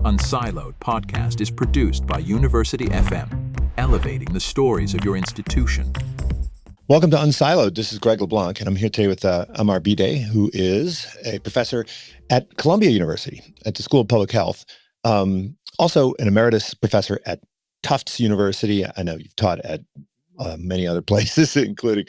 Unsiloed podcast is produced by University FM, elevating the stories of your institution. Welcome to Unsiloed. This is Greg LeBlanc, and I'm here today with Amar Bhidé, who is a professor at Columbia University at the School of Public Health. Also an emeritus professor at Tufts University. I know you've taught at many other places, including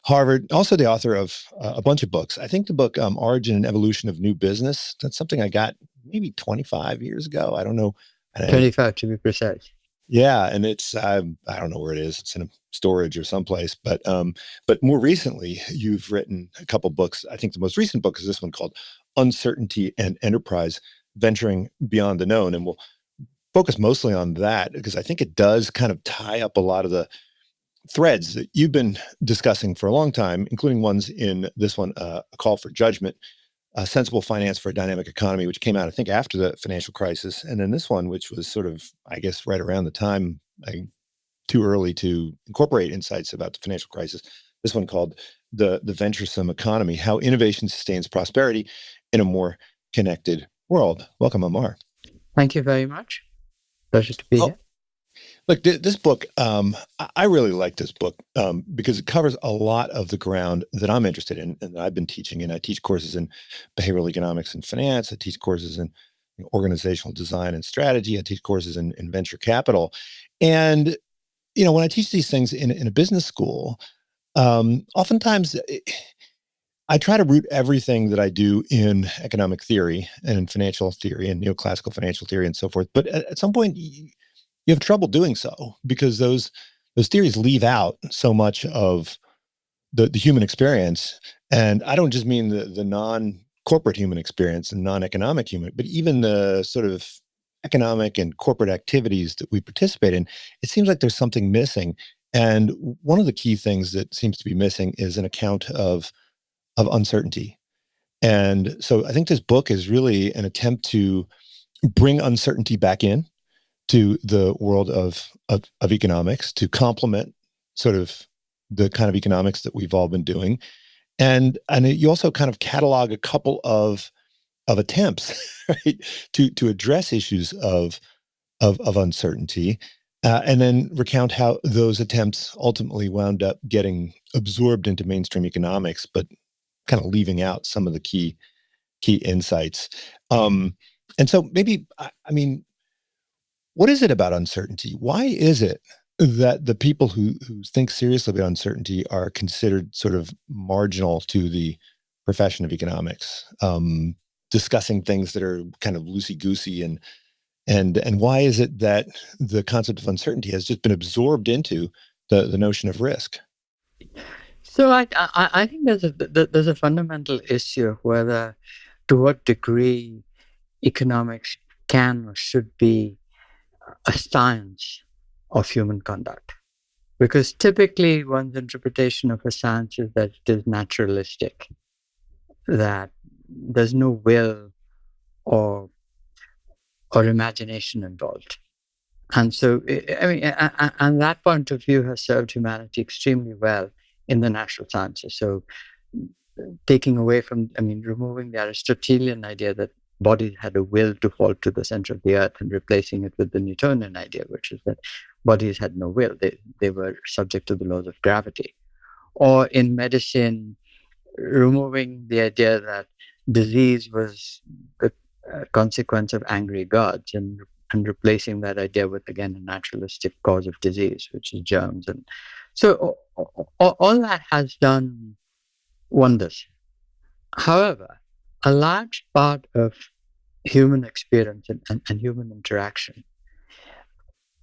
Harvard. Also the author of a bunch of books. I think the book Origin and Evolution of New Business, that's something I got maybe 25 years ago. I don't know. 25 to be precise. Yeah, and it's I don't know where it is. It's in a storage or someplace. But more recently, you've written a couple books. I think the most recent book is this one called Uncertainty and Enterprise: Venturing Beyond the Known, and we'll focus mostly on that because I think it does kind of tie up a lot of the threads that you've been discussing for a long time, including ones in this one, A Call for Judgment, Sensible Finance for a Dynamic Economy, which came out, I think, after the financial crisis. And then this one, which was sort of, I guess, right around the time, too early to incorporate insights about the financial crisis. This one called the Venturesome Economy, How Innovation Sustains Prosperity in a More Connected World. Welcome, Amar. Thank you very much. Pleasure to be here. Look, this book, I really like this book because it covers a lot of the ground that I'm interested in and that I've been teaching. And I teach courses in behavioral economics and finance. I teach courses in organizational design and strategy. I teach courses in venture capital. And, when I teach these things in a business school, oftentimes I try to root everything that I do in economic theory and in financial theory and neoclassical financial theory and so forth. But at some point, you have trouble doing so because those theories leave out so much of the human experience. And I don't just mean the non-corporate human experience and non-economic human, but even the sort of economic and corporate activities that we participate in. It seems like there's something missing. And one of the key things that seems to be missing is an account of uncertainty. And so I think this book is really an attempt to bring uncertainty back in to the world of economics, to complement sort of the kind of economics that we've all been doing. And you also kind of catalog a couple of attempts, right, to address issues of uncertainty, and then recount how those attempts ultimately wound up getting absorbed into mainstream economics, but kind of leaving out some of the key insights. And so maybe, what is it about uncertainty? Why is it that the people who think seriously about uncertainty are considered sort of marginal to the profession of economics, discussing things that are kind of loosey-goosey, and why is it that the concept of uncertainty has just been absorbed into the notion of risk? So I think there's a fundamental issue of whether, to what degree, economics can or should be a science of human conduct. Because typically one's interpretation of a science is that it is naturalistic, that there's no will or imagination involved. And so, and that point of view has served humanity extremely well in the natural sciences. So removing the Aristotelian idea that bodies had a will to fall to the center of the earth and replacing it with the Newtonian idea, which is that bodies had no will. They were subject to the laws of gravity. Or in medicine, removing the idea that disease was the consequence of angry gods and replacing that idea with, again, a naturalistic cause of disease, which is germs. And so all that has done wonders. However, a large part of human experience and human interaction,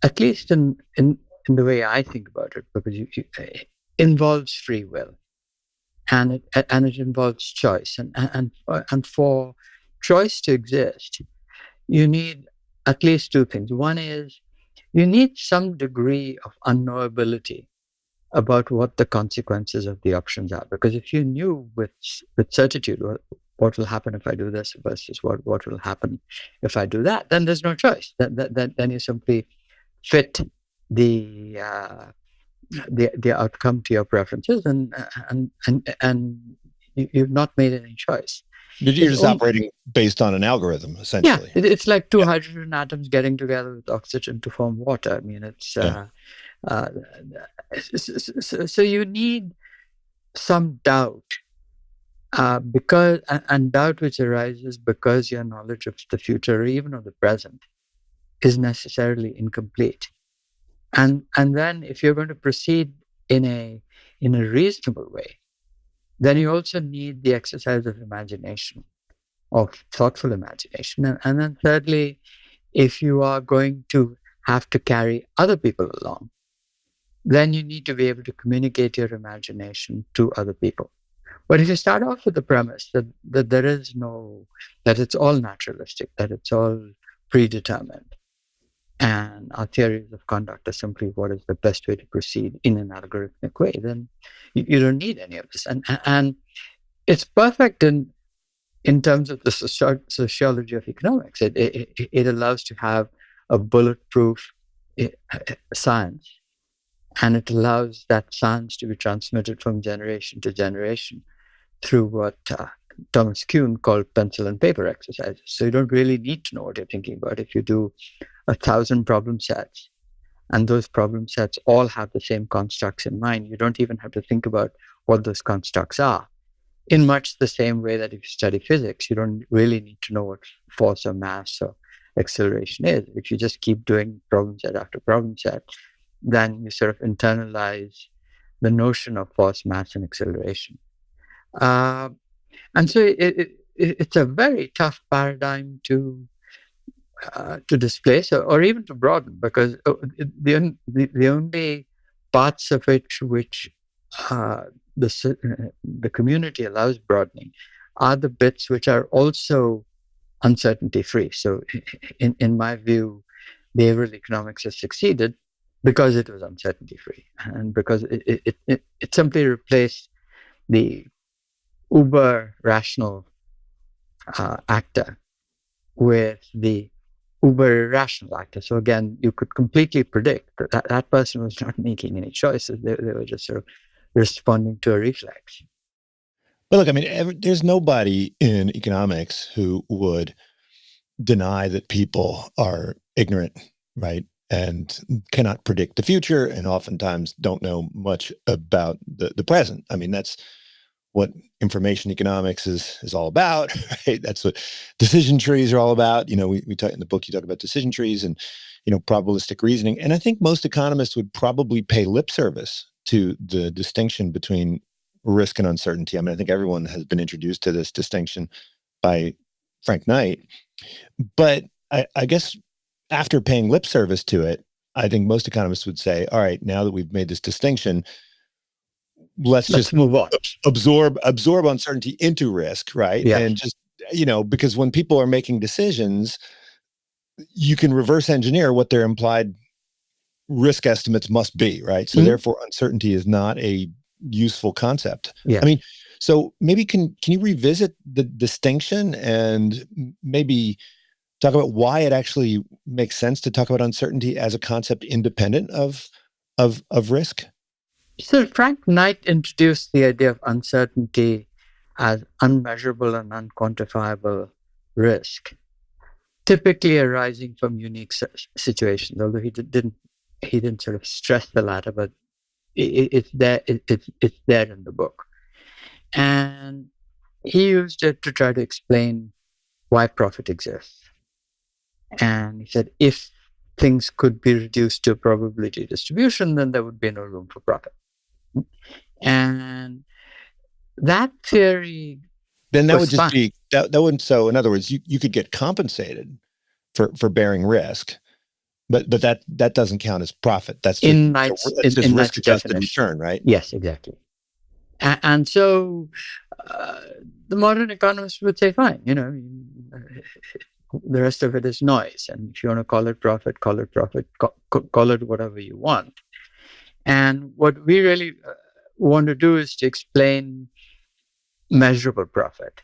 at least in the way I think about it, because it involves free will, and it involves choice, and for choice to exist, you need at least two things. One is you need some degree of unknowability about what the consequences of the options are, because if you knew with certitude what will happen if I do this versus what will happen if I do that, then there's no choice. Then you simply fit the outcome to your preferences, and you've not made any choice. You're just operating based on an algorithm, essentially. Yeah, it's like two hydrogen atoms getting together with oxygen to form water. I mean, it's so you need some doubt, because and doubt which arises because your knowledge of the future or even of the present is necessarily incomplete. And then if you're going to proceed in a reasonable way, then you also need the exercise of imagination, of thoughtful imagination. And then thirdly, if you are going to have to carry other people along, then you need to be able to communicate your imagination to other people. But if you start off with the premise that there is no, that it's all naturalistic, that it's all predetermined, and our theories of conduct are simply what is the best way to proceed in an algorithmic way, then you don't need any of this. And it's perfect in terms of the sociology of economics. It allows to have a bulletproof science, and it allows that science to be transmitted from generation to generation through what Thomas Kuhn called pencil and paper exercises. So you don't really need to know what you're thinking about. If you do 1,000 problem sets, and those problem sets all have the same constructs in mind, you don't even have to think about what those constructs are. In much the same way that if you study physics, you don't really need to know what force or mass or acceleration is. If you just keep doing problem set after problem set, then you sort of internalize the notion of force, mass, and acceleration. And so it's a very tough paradigm to displace or even to broaden, because the only parts of it which the community allows broadening are the bits which are also uncertainty free. So in my view, behavioral economics has succeeded because it was uncertainty free, and because it simply replaced the uber rational actor with the uber irrational actor. So again, you could completely predict that person was not making any choices. They were just sort of responding to a reflex. But look, I mean, there's nobody in economics who would deny that people are ignorant, right? And cannot predict the future, and oftentimes don't know much about the present. I mean, that's what information economics is all about, right? That's what decision trees are all about. You know, we talk in the book, you talk about decision trees and, probabilistic reasoning. And I think most economists would probably pay lip service to the distinction between risk and uncertainty. I mean, I think everyone has been introduced to this distinction by Frank Knight. But I guess after paying lip service to it, I think most economists would say, all right, now that we've made this distinction, let's just move on. Absorb uncertainty into risk, right? Yeah. And just, because when people are making decisions, you can reverse engineer what their implied risk estimates must be, right? So therefore, uncertainty is not a useful concept. Yeah. I mean, so maybe can you revisit the distinction and maybe talk about why it actually makes sense to talk about uncertainty as a concept independent of risk? So Frank Knight introduced the idea of uncertainty as unmeasurable and unquantifiable risk, typically arising from unique situations. Although he didn't sort of stress the latter, but it's there. It's there in the book, and he used it to try to explain why profit exists. And he said, if things could be reduced to a probability distribution, then there would be no room for profit. And that theory, then that would just be that wouldn't. So in other words, you could get compensated for bearing risk, but that doesn't count as profit. That's just, in Knight's risk adjusted return, right? Yes, exactly. And so the modern economist would say, fine, the rest of it is noise. And if you want to call it profit, call it profit, call it whatever you want. And what we really want to do is to explain measurable profit.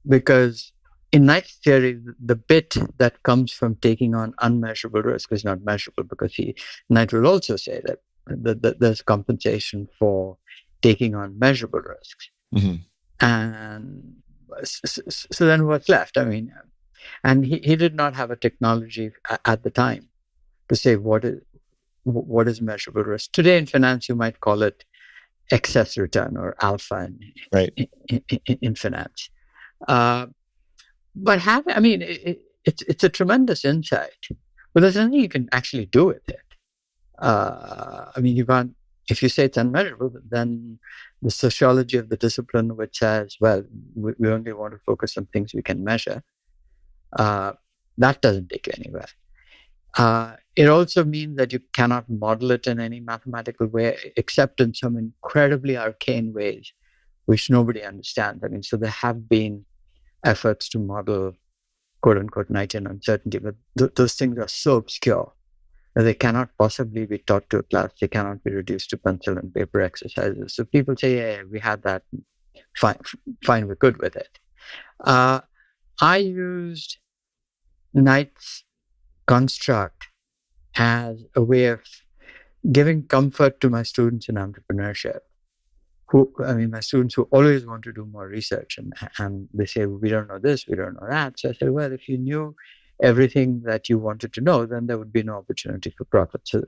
Because in Knight's theory, the bit that comes from taking on unmeasurable risk is not measurable, because Knight will also say that there's compensation for taking on measurable risks. Mm-hmm. And so then what's left? I mean, and he did not have a technology at the time to say what is measurable risk. Today in finance, you might call it excess return or alpha Right. in finance. But it's a tremendous insight, but there's nothing you can actually do with it. You can't. If you say it's unmeasurable, then the sociology of the discipline, which says, well, we only want to focus on things we can measure, that doesn't take you anywhere. It also means that you cannot model it in any mathematical way, except in some incredibly arcane ways, which nobody understands. I mean, so there have been efforts to model quote unquote night and uncertainty, but those things are so obscure that they cannot possibly be taught to a class. They cannot be reduced to pencil and paper exercises. So people say, yeah, we had that. Fine, we're good with it. I used Knight's construct as a way of giving comfort to my students in entrepreneurship. My students who always want to do more research and they say, we don't know this, we don't know that. So I said, well, if you knew everything that you wanted to know, then there would be no opportunity for profit. So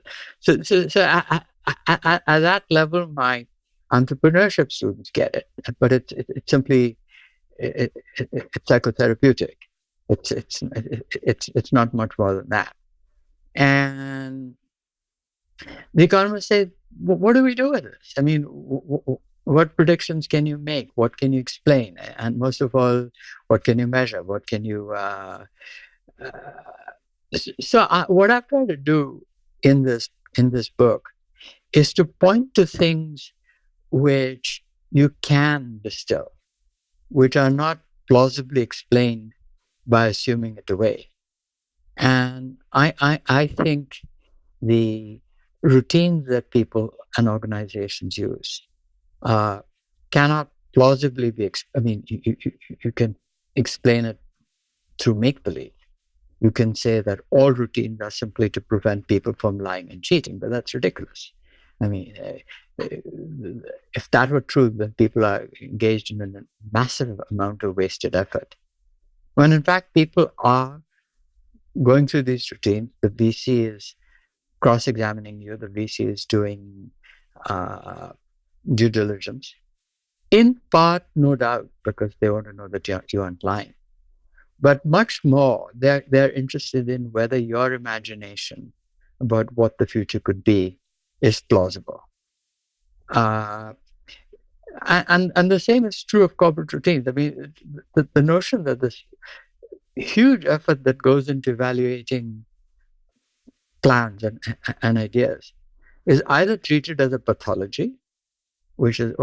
at that level, my entrepreneurship students get it, but it's simply it's psychotherapeutic. It's not much more than that. And the economists say, what do we do with this? I mean, what predictions can you make? What can you explain? And most of all, what can you measure? What can you... what I've tried to do in this book is to point to things which you can distill, which are not plausibly explained by assuming it away. And I think the routines that people and organizations use cannot plausibly be. You can explain it through make-believe. You can say that all routines are simply to prevent people from lying and cheating, but that's ridiculous. I mean, if that were true, then people are engaged in a massive amount of wasted effort. When in fact, people are going through these routines. The VC is cross-examining you. The VC is doing due diligence. In part, no doubt, because they want to know that you aren't lying. But much more, they're interested in whether your imagination about what the future could be is plausible. And the same is true of corporate routines. I mean, the notion that this huge effort that goes into evaluating plans and ideas is either treated as a pathology, which is,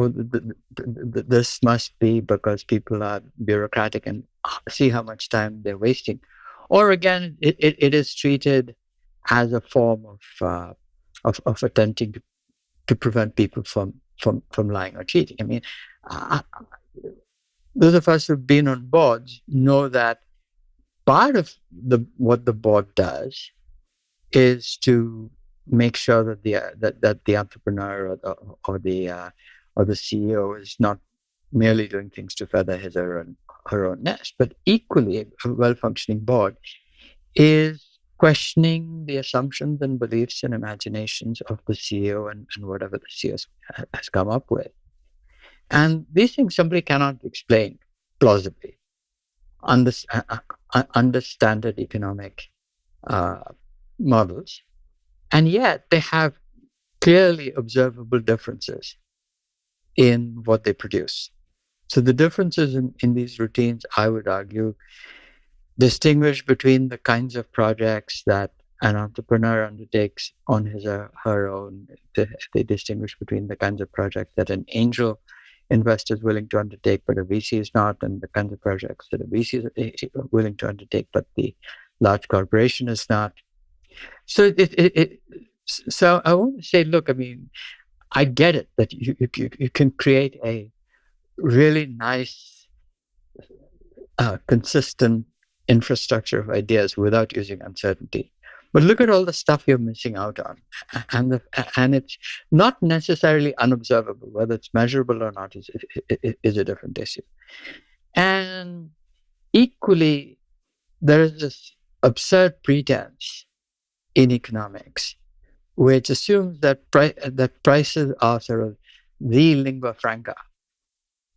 this must be because people are bureaucratic and see how much time they're wasting. Or again, it is treated as a form of attempting to prevent people from lying or cheating. I mean, those of us who've been on boards know that part of what the board does is to make sure that the entrepreneur or the CEO is not merely doing things to feather his or her own nest, but equally a well-functioning board is questioning the assumptions and beliefs and imaginations of the CEO and whatever the CEO has come up with. And these things simply cannot be explained plausibly under standard economic models. And yet they have clearly observable differences in what they produce. So the differences in these routines, I would argue, distinguish between the kinds of projects that an entrepreneur undertakes on his or her own. They distinguish between the kinds of projects that an angel investor is willing to undertake, but a VC is not, and the kinds of projects that a VC is willing to undertake, but the large corporation is not. So so I want to say, look, I mean, I get it that you can create a really nice, consistent infrastructure of ideas without using uncertainty. But look at all the stuff you're missing out on. And it's not necessarily unobservable. Whether it's measurable or not is a different issue. And equally, there is this absurd pretense in economics, which assumes that prices are sort of the lingua franca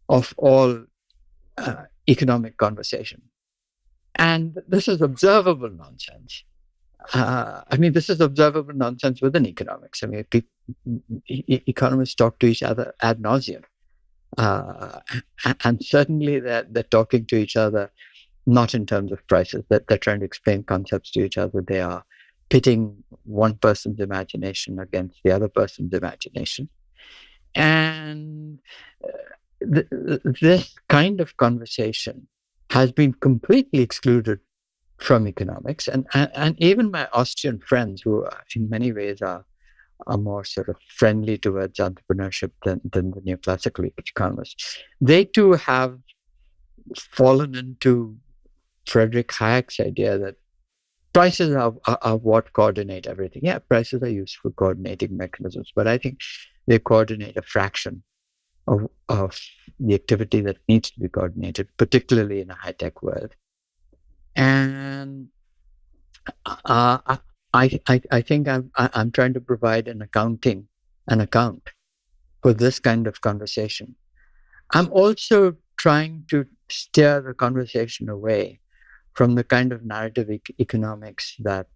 of all economic conversation. And this is observable nonsense. This is observable nonsense within economics. Economists talk to each other ad nauseum. And certainly they're talking to each other not in terms of prices, that they're trying to explain concepts to each other. They are pitting one person's imagination against the other person's imagination. And this kind of conversation has been completely excluded from economics. And even my Austrian friends, who in many ways are more sort of friendly towards entrepreneurship than the neoclassical economists, they too have fallen into Friedrich Hayek's idea that prices are what coordinate everything. Yeah, prices are used for coordinating mechanisms, but I think they coordinate a fraction of the activity that needs to be coordinated, particularly in a high-tech world. And I think I'm trying to provide an account for this kind of conversation. I'm also trying to steer the conversation away from the kind of narrative economics that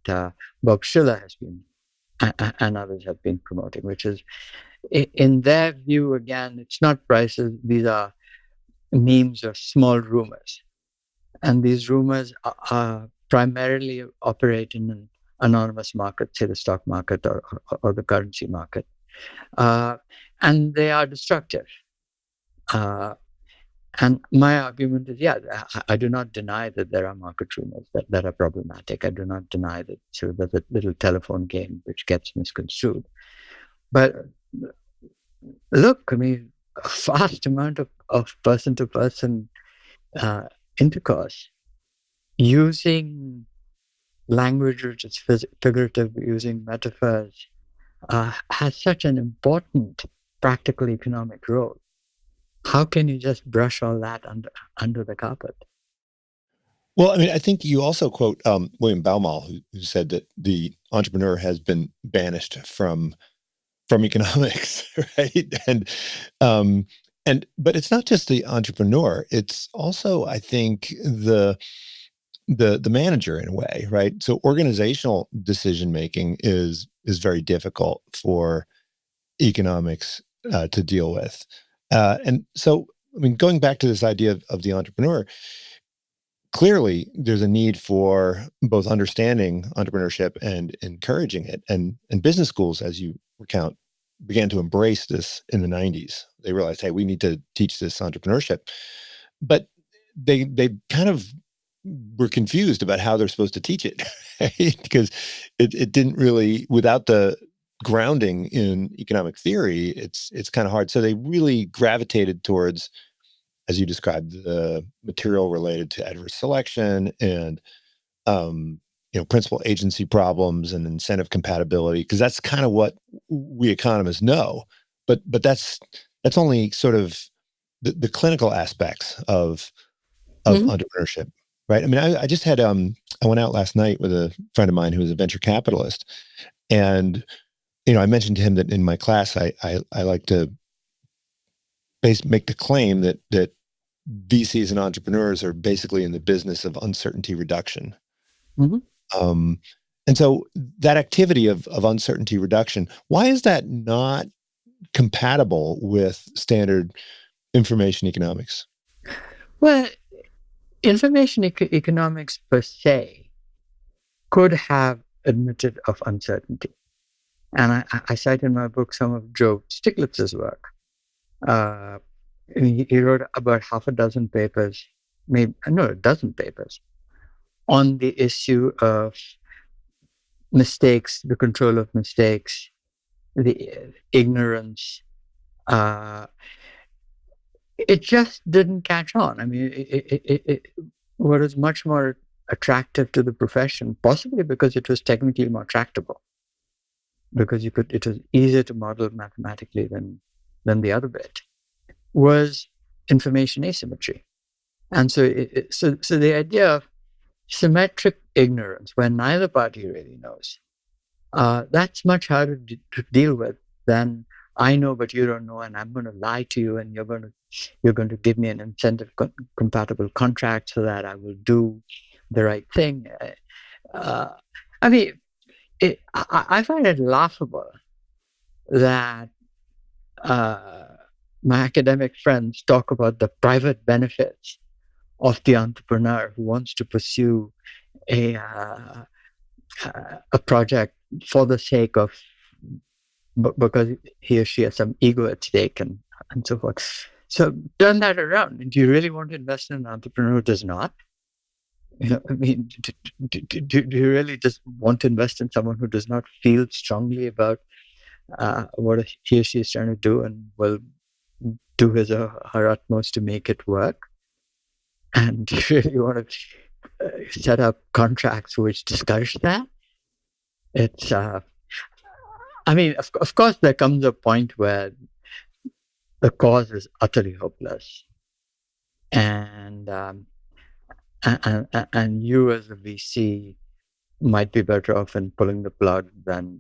Bob Schiller has been and others have been promoting, which is, in their view, again, it's not prices. These are memes or small rumors. And these rumors are primarily operate in an anonymous market, say the stock market or the currency market. And they are destructive. And my argument is, I do not deny that there are market rumors that are problematic. I do not deny that there's a little telephone game which gets misconstrued. But look, a vast amount of person-to-person intercourse using language which is figurative, using metaphors, has such an important practical economic role. How can you just brush all that under the carpet? Well, I think you also quote William Baumol, who said that the entrepreneur has been banished from economics, right? But it's not just the entrepreneur; it's also, I think, the manager in a way, right? So organizational decision making is very difficult for economics to deal with. And so, going back to this idea of the entrepreneur, clearly there's a need for both understanding entrepreneurship and encouraging it. And business schools, as you recount, began to embrace this in the 90s. They realized, hey, we need to teach this entrepreneurship. But they kind of were confused about how they're supposed to teach it, right? Because it didn't really, without the grounding in economic theory, it's kind of hard. So they really gravitated towards, as you described, the material related to adverse selection and principal agency problems and incentive compatibility, because that's kind of what we economists know. But that's only sort of the clinical aspects of entrepreneurship, right? I just had I went out last night with a friend of mine who is a venture capitalist, and I mentioned to him that in my class, I like to make the claim that VCs and entrepreneurs are basically in the business of uncertainty reduction. Mm-hmm. And so that activity of uncertainty reduction, why is that not compatible with standard information economics? Well, information economics per se could have admitted of uncertainty. And I cite in my book some of Joe Stiglitz's work. He wrote about half a dozen papers, a dozen papers, on the issue of mistakes, the control of mistakes, the ignorance. It just didn't catch on. What was much more attractive to the profession, possibly because it was technically more tractable, because it was easier to model mathematically than the other bit, was information asymmetry. And so the idea of symmetric ignorance, where neither party really knows, that's much harder to deal with than I know but you don't know, and I'm going to lie to you, and you're going to give me an incentive compatible contract so that I will do the right thing. I mean, I find it laughable that my academic friends talk about the private benefits of the entrepreneur who wants to pursue a project for the sake of, because he or she has some ego at stake and so forth. So turn that around. Do you really want to invest in an entrepreneur who does not? I mean, do you really just want to invest in someone who does not feel strongly about what he or she is trying to do and will do his or her utmost to make it work? And do you really want to set up contracts which discourage that? It's, I mean, of course, there comes a point where the cause is utterly hopeless, and you as a VC might be better off in pulling the plug than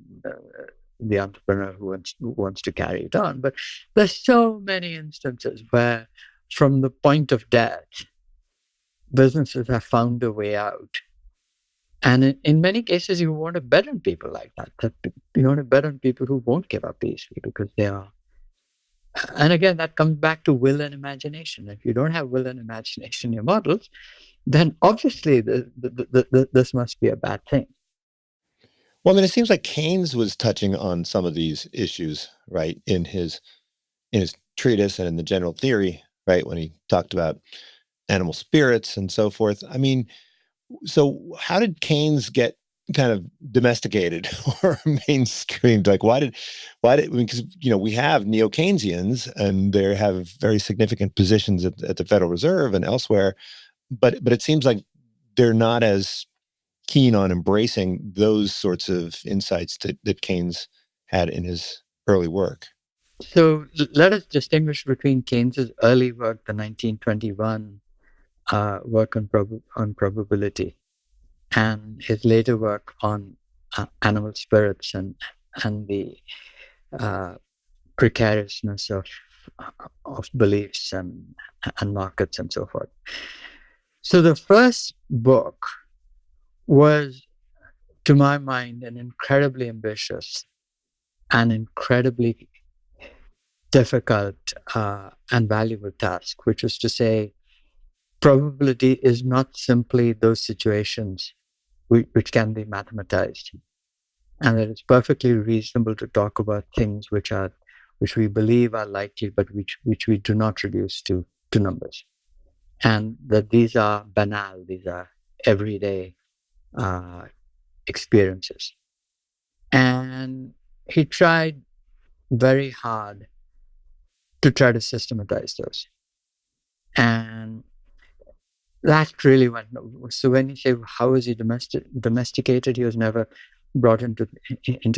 the entrepreneur who wants to carry it on. But there's so many instances where, from the point of death, businesses have found a way out. And in many cases, you want to bet on people like that. You want to bet on people who won't give up easily because they are. And again, that comes back to will and imagination. If you don't have will and imagination in your models, then obviously this must be a bad thing. Well, I mean, it seems like Keynes was touching on some of these issues, right, in his treatise and in the general theory, right, when he talked about animal spirits and so forth. I mean, so how did Keynes get kind of domesticated or mainstreamed? Like, why did, because, we have neo-Keynesians and they have very significant positions at the Federal Reserve and elsewhere, but it seems like they're not as keen on embracing those sorts of insights that Keynes had in his early work. So let us distinguish between Keynes's early work, the 1921 work on probability, and his later work on animal spirits and the precariousness of beliefs and markets and so forth. So the first book was, to my mind, an incredibly ambitious and incredibly difficult and valuable task, which was to say, probability is not simply those situations which can be mathematized, and that it's perfectly reasonable to talk about things which we believe are likely, but which we do not reduce to numbers, and that these are banal, these are everyday experiences. And he tried very hard to try to systematize those, and that really went nowhere. So when you say, how was he domesticated? He was never brought into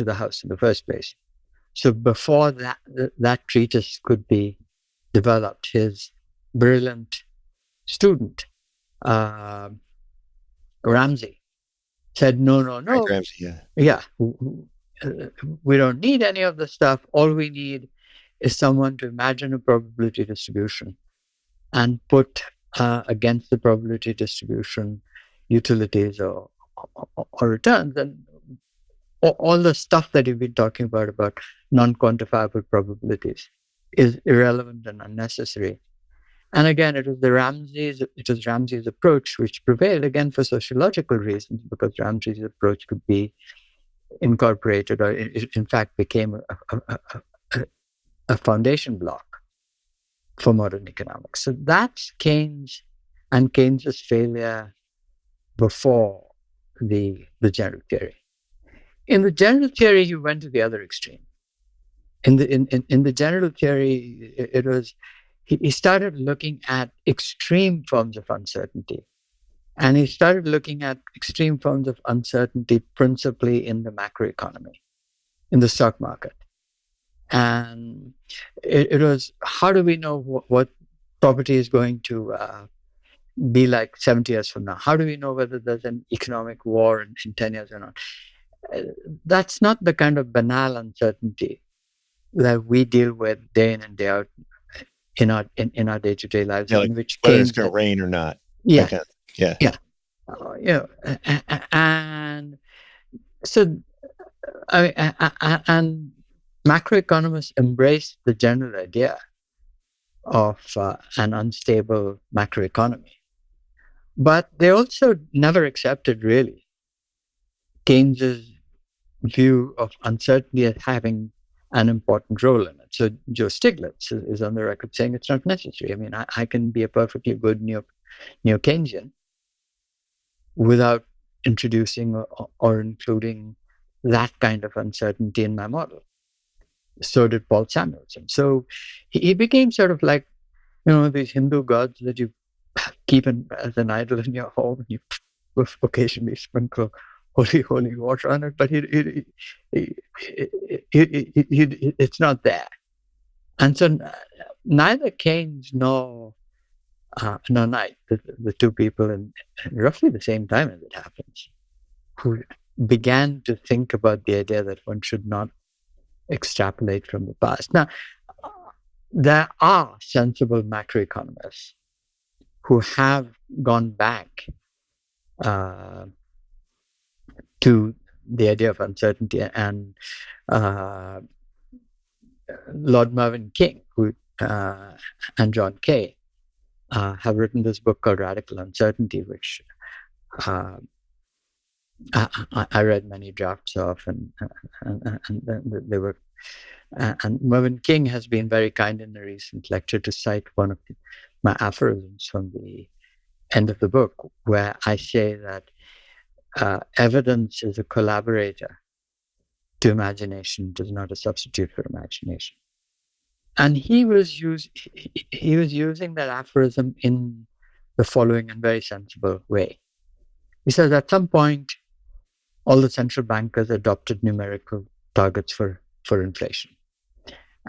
the house in the first place. So before that treatise could be developed, his brilliant student, Ramsey, said, no. Ramsey, yeah. We don't need any of the stuff. All we need is someone to imagine a probability distribution and put against the probability distribution utilities or returns, and all the stuff that you've been talking about non-quantifiable probabilities is irrelevant and unnecessary. And again, it was Ramsey's approach which prevailed, again for sociological reasons, because Ramsey's approach could be incorporated, or in fact became a foundation block for modern economics. So that's Keynes and Keynes's failure before the general theory. In the general theory, he went to the other extreme. In the general theory, it was he started looking at extreme forms of uncertainty, and he started looking at extreme forms of uncertainty principally in the macroeconomy, in the stock market. And it was, how do we know what property is going to be like 70 years from now? How do we know whether there's an economic war in 10 years or not? That's not the kind of banal uncertainty that we deal with day in and day out in our day-to-day lives, Yeah, like in which whether it's Keynes going had, to rain or not. yeah, Okay. Yeah. yeah, and so and macroeconomists embrace the general idea of an unstable macroeconomy, but they also never accepted really Keynes's view of uncertainty as having an important role in it. So Joe Stiglitz is on the record saying it's not necessary. I mean, I can be a perfectly good neo-Keynesian without introducing or including that kind of uncertainty in my model. So did Paul Samuelson. So he became sort of like, these Hindu gods that you keep as an idol in your home, and you occasionally sprinkle holy water on it, but it's not there. And so neither Keynes nor Knight, the two people in roughly the same time as it happens, who began to think about the idea that one should not extrapolate from the past. Now, there are sensible macroeconomists who have gone back to the idea of uncertainty, and Lord Mervyn King and John Kay have written this book called Radical Uncertainty, which I read many drafts of, and they were. And Mervyn King has been very kind in a recent lecture to cite one of my aphorisms from the end of the book, where I say that evidence is a collaborator to imagination, it is not a substitute for imagination. And he was using that aphorism in the following and very sensible way. He says at some point, all the central bankers adopted numerical targets for inflation.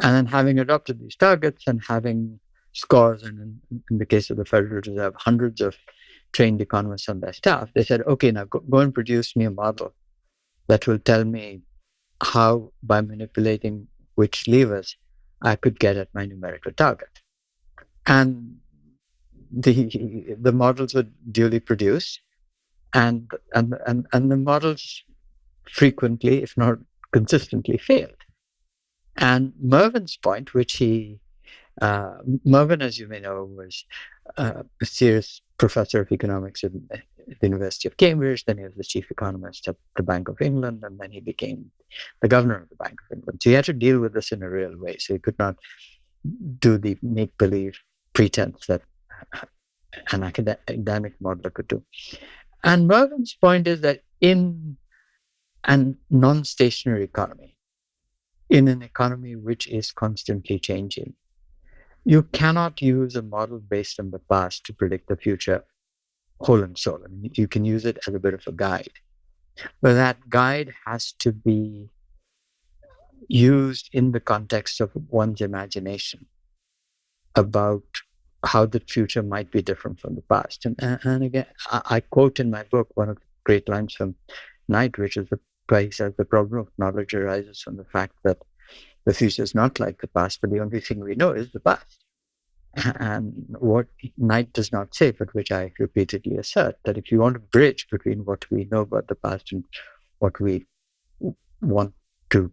And then having adopted these targets and having scores, and in the case of the Federal Reserve, hundreds of trained economists on their staff, they said, okay, now go and produce me a model that will tell me how, by manipulating which levers, I could get at my numerical target. And the models were duly produced, and the models frequently, if not consistently, failed. And Mervyn's point, which Mervyn, as you may know, was a serious professor of economics at the University of Cambridge. Then he was the chief economist at the Bank of England, and then he became the governor of the Bank of England. So he had to deal with this in a real way. So he could not do the make-believe pretense that an academic modeler could do. And Mervyn's point is that in a non-stationary economy, in an economy which is constantly changing, you cannot use a model based on the past to predict the future whole and soul. I mean, you can use it as a bit of a guide, but that guide has to be used in the context of one's imagination about how the future might be different from the past. And again, I quote in my book one of the great lines from Knight, which is where he says the problem of knowledge arises from the fact that the future is not like the past, but the only thing we know is the past. And what Knight does not say, but which I repeatedly assert, that if you want to bridge between what we know about the past and what we want to,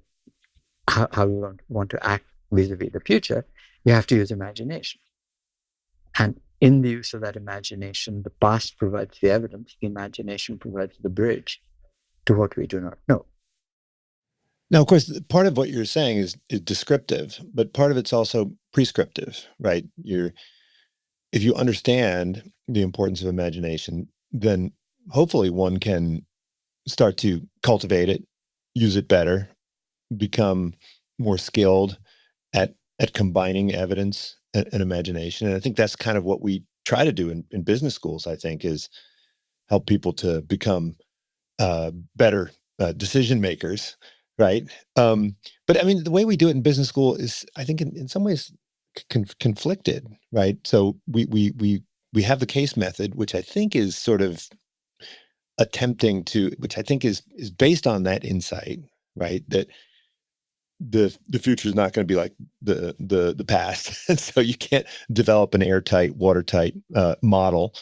how we want to act vis-a-vis the future, you have to use imagination. And in the use of that imagination, the past provides the evidence, the imagination provides the bridge to what we do not know. Now, of course, part of what you're saying is descriptive, but part of it's also prescriptive, right? If you understand the importance of imagination, then hopefully one can start to cultivate it, use it better, become more skilled at combining evidence and imagination. And I think that's kind of what we try to do in business schools, I think, is help people to become better decision makers, right? But I mean, the way we do it in business school is, I think, in some ways conflicted, right? So we we have the case method, which I think is sort of which I think is based on that insight, right? That the future is not going to be like the past, and so you can't develop an airtight, watertight model.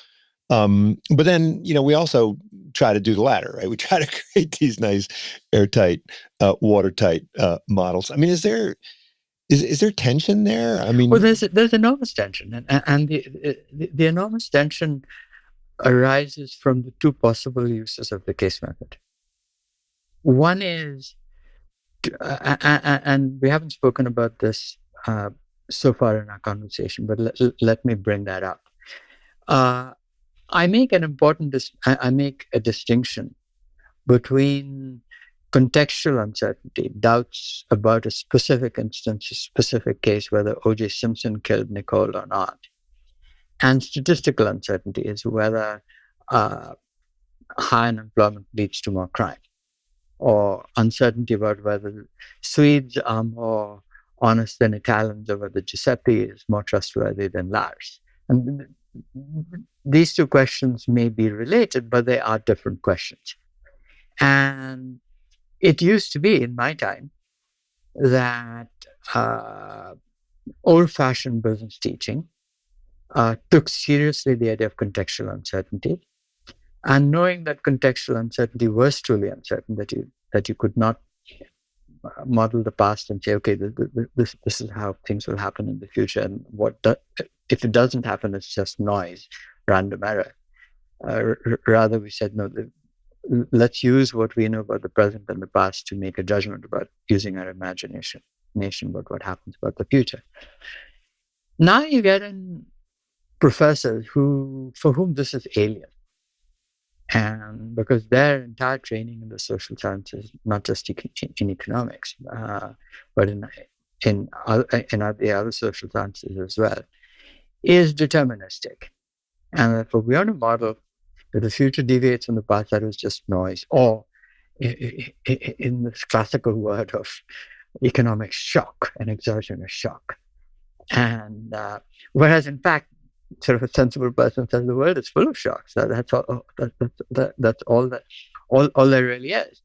But then, we also try to do the latter, right? We try to create these nice airtight, watertight models. I mean, is there tension there? I mean, well, there's enormous tension, and the enormous tension arises from the two possible uses of the case method. One is, and we haven't spoken about this so far in our conversation, but let me bring that up. I make I make a distinction between contextual uncertainty, doubts about a specific instance, a specific case, whether O.J. Simpson killed Nicole or not, and statistical uncertainty is whether high unemployment leads to more crime, or uncertainty about whether Swedes are more honest than Italians, or whether Giuseppe is more trustworthy than Lars. And these two questions may be related, but they are different questions. And it used to be, in my time, that old-fashioned business teaching took seriously the idea of contextual uncertainty, and knowing that contextual uncertainty was truly uncertain, that you could not model the past and say, okay, this is how things will happen in the future, and if it doesn't happen, it's just noise, random error. Rather, we said, no, let's use what we know about the present and the past to make a judgment about using our imagination about what happens about the future. Now you get in professors for whom this is alien. And because their entire training in the social sciences, not just in economics, but in the other social sciences as well, is deterministic. And therefore, we want to model that the future deviates from the past, that was just noise, or in this classical word of economics, shock, an exogenous shock. And whereas, in fact, sort of a sensible person says the world is full of shocks. That's all. That's all there really is.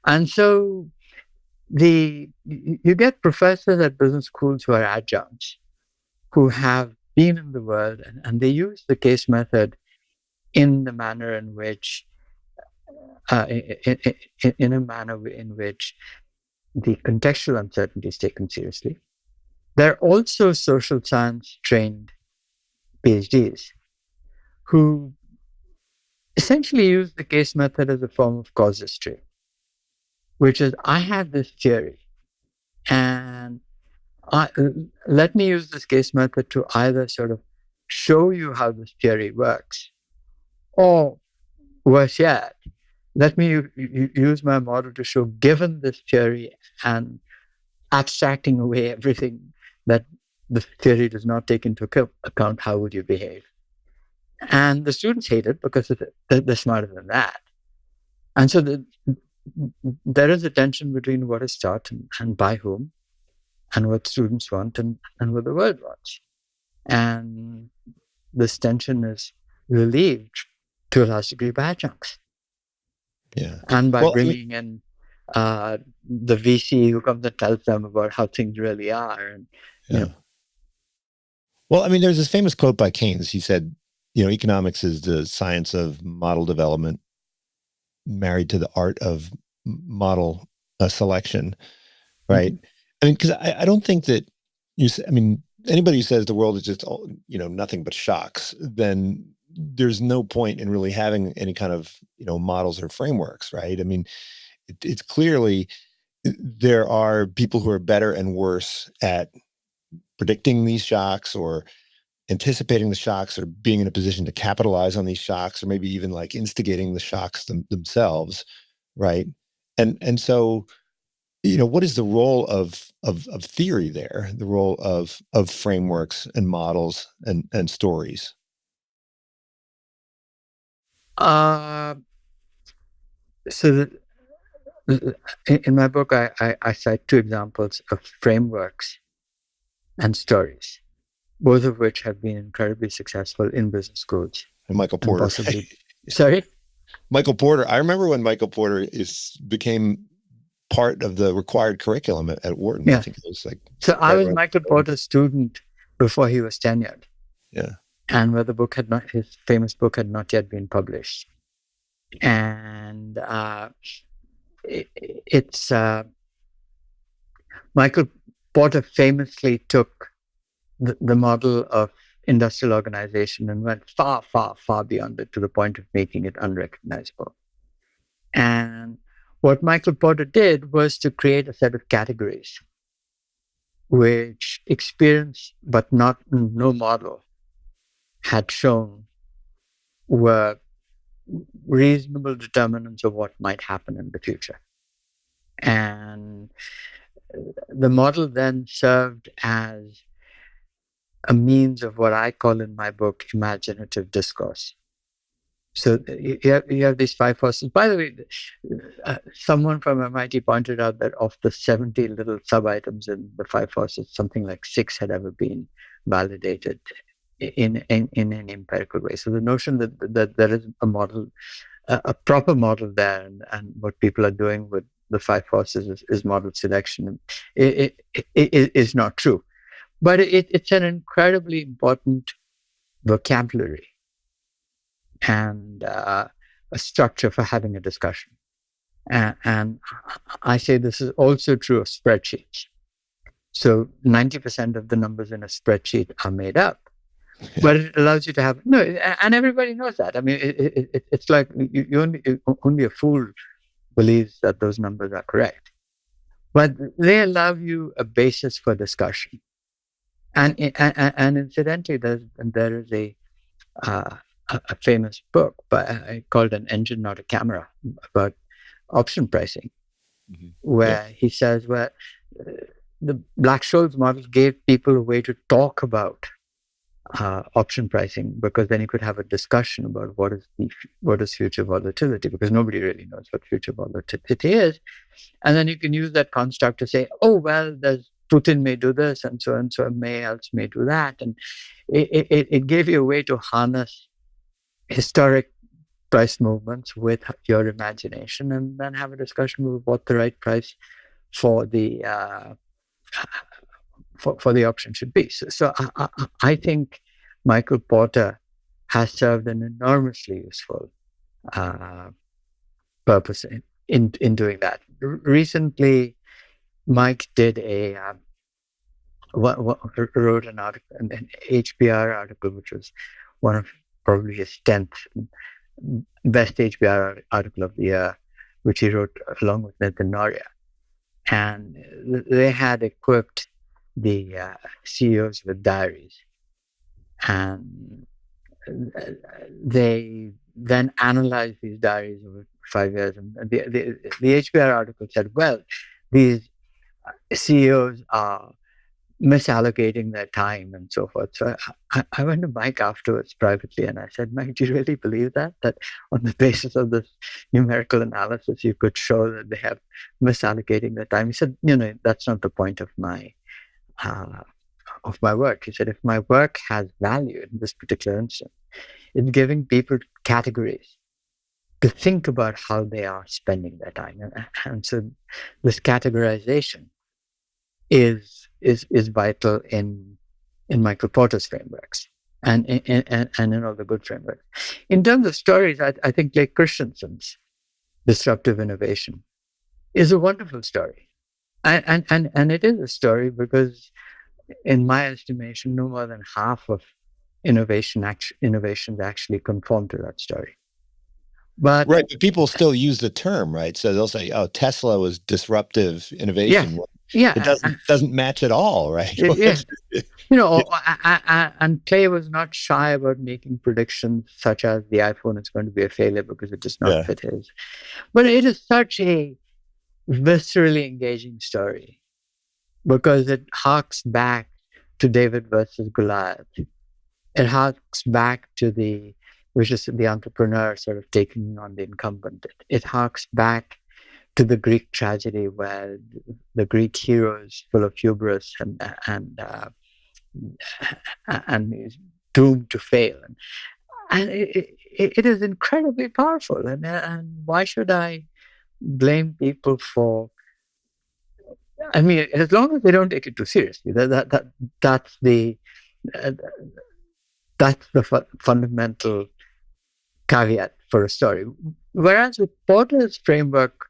And so you get professors at business schools who are adjuncts, who have been in the world, and they use the case method in the manner in which, in a manner in which the contextual uncertainty is taken seriously. They're also social science trained PhDs who essentially use the case method as a form of casuistry, which is, I have this theory, and let me use this case method to either sort of show you how this theory works, or worse yet, let me use my model to show, given this theory and abstracting away everything that the theory does not take into account, how would you behave? And the students hate it because they're smarter than that. And so there is a tension between what is taught and by whom, and what students want and what the world wants. And this tension is relieved to a large degree by adjuncts. Yeah. And by bringing in the VC who comes and tells them about how things really are. And, Well, I mean, there's this famous quote by Keynes. He said, economics is the science of model development married to the art of model selection, right? Mm-hmm. I mean, because I don't think that anybody who says the world is just, nothing but shocks, then there's no point in really having any kind of, models or frameworks, right? I mean, it's clearly there are people who are better and worse at predicting these shocks, or anticipating the shocks, or being in a position to capitalize on these shocks, or maybe even like instigating the shocks themselves, right? And so, what is the role of theory there? The role of frameworks and models and stories? So in my book, I cite two examples of frameworks and stories. both of which have been incredibly successful in business schools. And Michael And Porter. possibly, sorry? Michael Porter. I remember when Michael Porter became part of the required curriculum at Wharton. Yeah. I think it was like. So I was Michael Porter's student before he was tenured. Yeah. And where his famous book had not yet been published. And it's Michael Porter famously took the model of industrial organization and went far, far, far beyond it to the point of making it unrecognizable. And what Michael Porter did was to create a set of categories which experience, but no model, had shown were reasonable determinants of what might happen in the future. And the model then served as a means of what I call in my book imaginative discourse. So you have these 5 forces. By the way, someone from MIT pointed out that of the 70 little sub-items in the 5 forces, something like 6 had ever been validated in an empirical way. So the notion that there is a model, a proper model there, and what people are doing with the 5 forces is model selection, it is not true. But it's an incredibly important vocabulary and a structure for having a discussion. And I say this is also true of spreadsheets. So 90% of the numbers in a spreadsheet are made up, but it allows you to have, and everybody knows that. I mean, it's like only a fool believes that those numbers are correct. But they allow you a basis for discussion. And incidentally, there is a famous book called An Engine, Not a Camera, about option pricing, where he says, the Black-Scholes model gave people a way to talk about option pricing, because then you could have a discussion about what is future volatility, because nobody really knows what future volatility is. And then you can use that construct to say, Putin may do this, and so else may do that. And it gave you a way to harness historic price movements with your imagination, and then have a discussion about what the right price for the option should be. So I think Michael Porter has served an enormously useful purpose in doing that. Recently, Mike did wrote an article, an HBR article, which was one of probably his 10th best HBR article of the year, which he wrote along with Nitin Noria. And they had equipped the CEOs with diaries. And they then analyzed these diaries over 5 years. And the HBR article said, these CEOs are misallocating their time and so forth. So I went to Mike afterwards privately, and I said, Mike, do you really believe that on the basis of this numerical analysis, you could show that they have misallocating their time? He said, that's not the point of my work. He said, if my work has value in this particular instance, it's giving people categories to think about how they are spending their time. And so this categorization is vital in Michael Porter's frameworks and in all the good frameworks. In terms of stories, I think Blake Christensen's Disruptive Innovation is a wonderful story. And it is a story because, in my estimation, no more than half of innovations actually conform to that story. But people still use the term, right? So they'll say, Tesla was disruptive innovation. Yeah, it doesn't match at all, right? And Clay was not shy about making predictions such as the iPhone is going to be a failure because it does not fit his. But it is such a viscerally engaging story because it harks back to David versus Goliath. It harks back to the entrepreneur sort of taking on the incumbent. It harks back to the Greek tragedy where the Greek heroes, full of hubris and and is doomed to fail. And it is incredibly powerful. And why should I blame people for? I mean, as long as they don't take it too seriously, that's the uh, fundamental caveat for a story. Whereas with Porter's framework,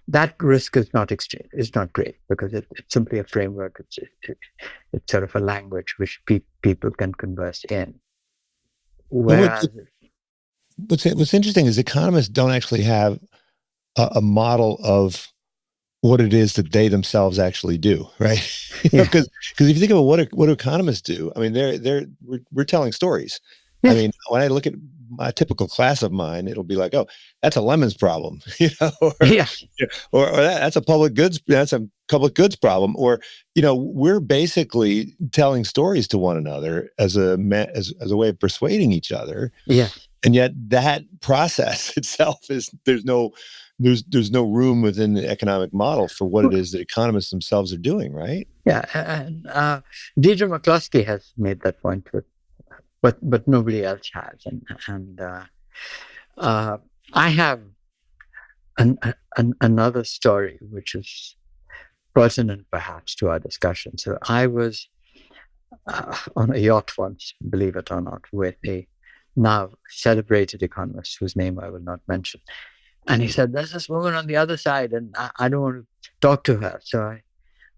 that risk is not extreme, is not great, because it's simply a framework. It's sort of a language which people can converse in. Whereas, what's interesting is economists don't actually have a model of what it is that they themselves actually do, right? Because if you think about what do economists do, I mean, we're telling stories. I mean, when I look at my typical class of mine, it'll be like, oh, that's a lemons problem, or that's a public goods problem, or we're basically telling stories to one another as a way of persuading each other. Yeah, and yet that process itself there's no room within the economic model for what it is that economists themselves are doing, right? Yeah, and Deidre McCloskey has made that point, but nobody else has. And I have another story which is pertinent perhaps to our discussion. So I was on a yacht once, believe it or not, with a now celebrated economist whose name I will not mention. And he said, there's this woman on the other side, and I don't want to talk to her. So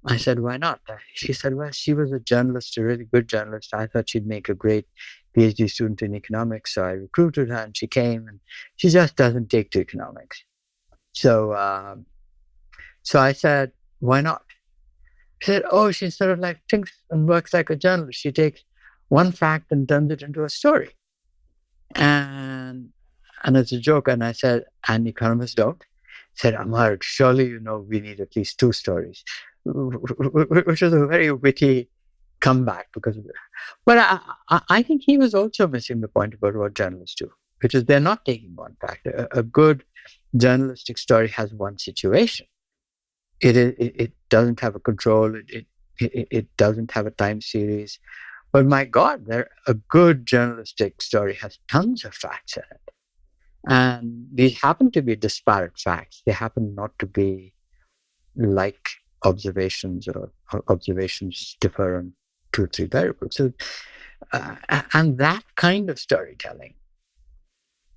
I said, why not? She said, well, she was a journalist, a really good journalist. I thought she'd make a great PhD student in economics. So I recruited her, and she came, and she just doesn't take to economics. So I said, why not? She said, oh, she sort of like thinks and works like a journalist. She takes one fact and turns it into a story. And it's a joke. And I said, and economists don't? Said, Amar, surely we need at least two stories, which was a very witty comeback. But I think he was also missing the point about what journalists do, which is they're not taking one fact. A good journalistic story has one situation. It doesn't have a control. It doesn't have a time series. But my God, a good journalistic story has tons of facts in it. And these happen to be disparate facts. They happen not to be like observations, or observations differ on 2 or 3 variables. So, and that kind of storytelling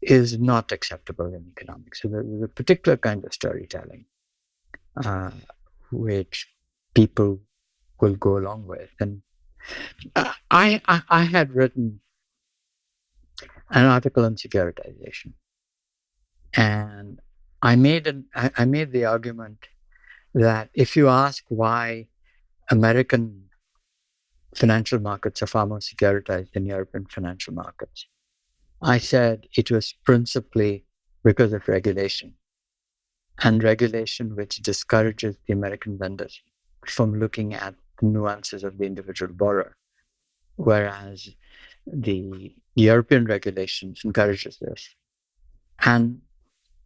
is not acceptable in economics. So there's a particular kind of storytelling which people will go along with. And I had written an article on securitization. And I made the argument that if you ask why American financial markets are far more securitized than European financial markets, I said it was principally because of regulation, and regulation which discourages the American lenders from looking at the nuances of the individual borrower, whereas the European regulations encourages this. And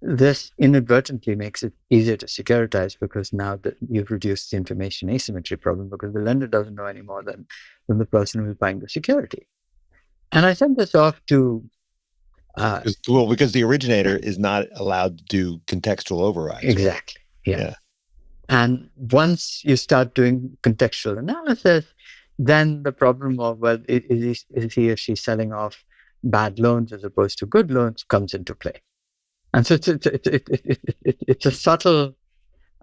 this inadvertently makes it easier to securitize, because now that you've reduced the information asymmetry problem, because the lender doesn't know any more than the person who's buying the security. And I sent this off to... because the originator is not allowed to do contextual overrides. Exactly, yeah. And once you start doing contextual analysis, then the problem of, well, is he or she selling off bad loans as opposed to good loans comes into play. And so it's a subtle,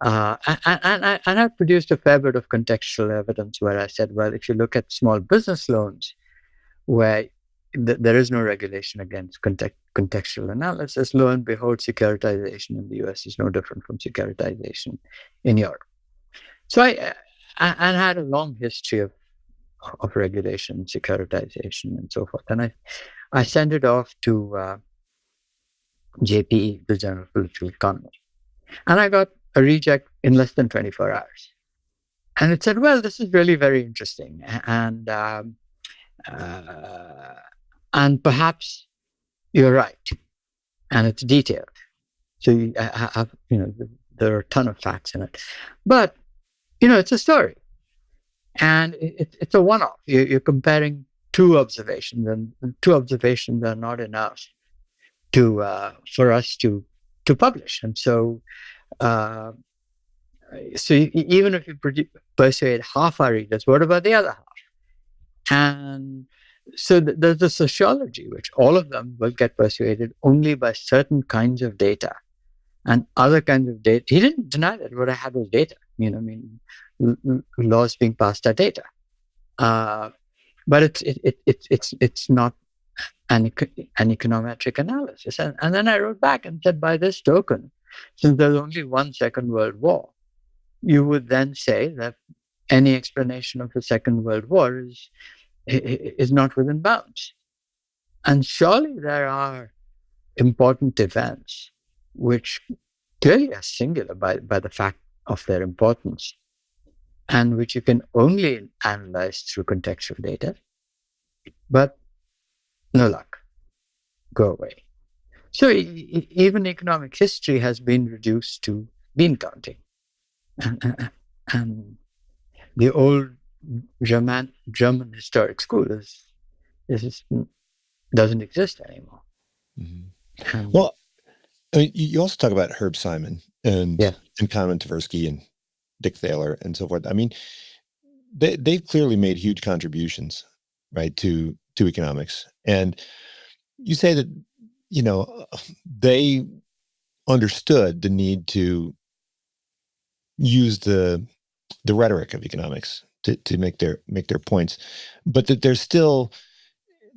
and I produced a fair bit of contextual evidence where I said, well, if you look at small business loans, where there is no regulation against contextual analysis, lo and behold, securitization in the US is no different from securitization in Europe. So I had a long history of regulation, securitization, and so forth. And I sent it off to JPE, the Journal of Political Economy. And I got a reject in less than 24 hours. And it said, well, this is really very interesting. And perhaps you're right. And it's detailed. So there are a ton of facts in it. But, it's a story. And it's a one-off. You're comparing two observations, and two observations are not enough to for us to publish. And so, even if you persuade half our readers, what about the other half? And so there's the sociology, which all of them will get persuaded only by certain kinds of data and other kinds of data. He didn't deny that what I had was data. Laws being passed are data, but it's not an econometric analysis. And then I wrote back and said, by this token, since there's only one Second World War, you would then say that any explanation of the Second World War is not within bounds. And surely there are important events which clearly are singular by the fact of their importance, and which you can only analyze through contextual data. But no luck. Go away. So even economic history has been reduced to bean counting. And the old German historic school doesn't exist anymore. Mm-hmm. Well, I mean, you also talk about Herb Simon and Kahneman Tversky and Dick Thaler and so forth. I mean, they've clearly made huge contributions, right, to economics. And you say that, they understood the need to use the rhetoric of economics to make their points, but that they're still,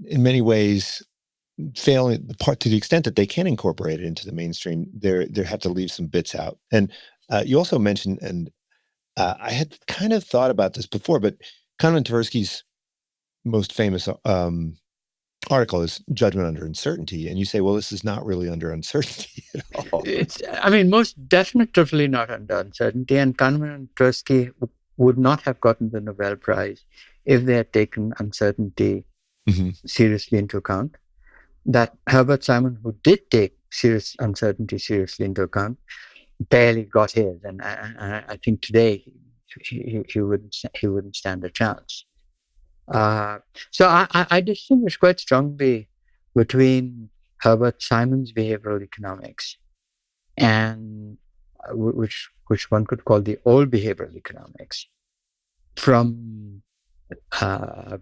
in many ways, failing to the extent that they can incorporate it into the mainstream. They have to leave some bits out. And you also mentioned, and I had kind of thought about this before, but Kahneman Tversky's most famous article is Judgment Under Uncertainty. And you say, well, this is not really under uncertainty at all. It's, most definitively not under uncertainty. And Kahneman and Tversky would not have gotten the Nobel Prize if they had taken uncertainty seriously into account. That Herbert Simon, who did take uncertainty seriously into account, barely got his. And I think today he wouldn't stand a chance. So I distinguish quite strongly between Herbert Simon's behavioral economics and which one could call the old behavioral economics from Kahneman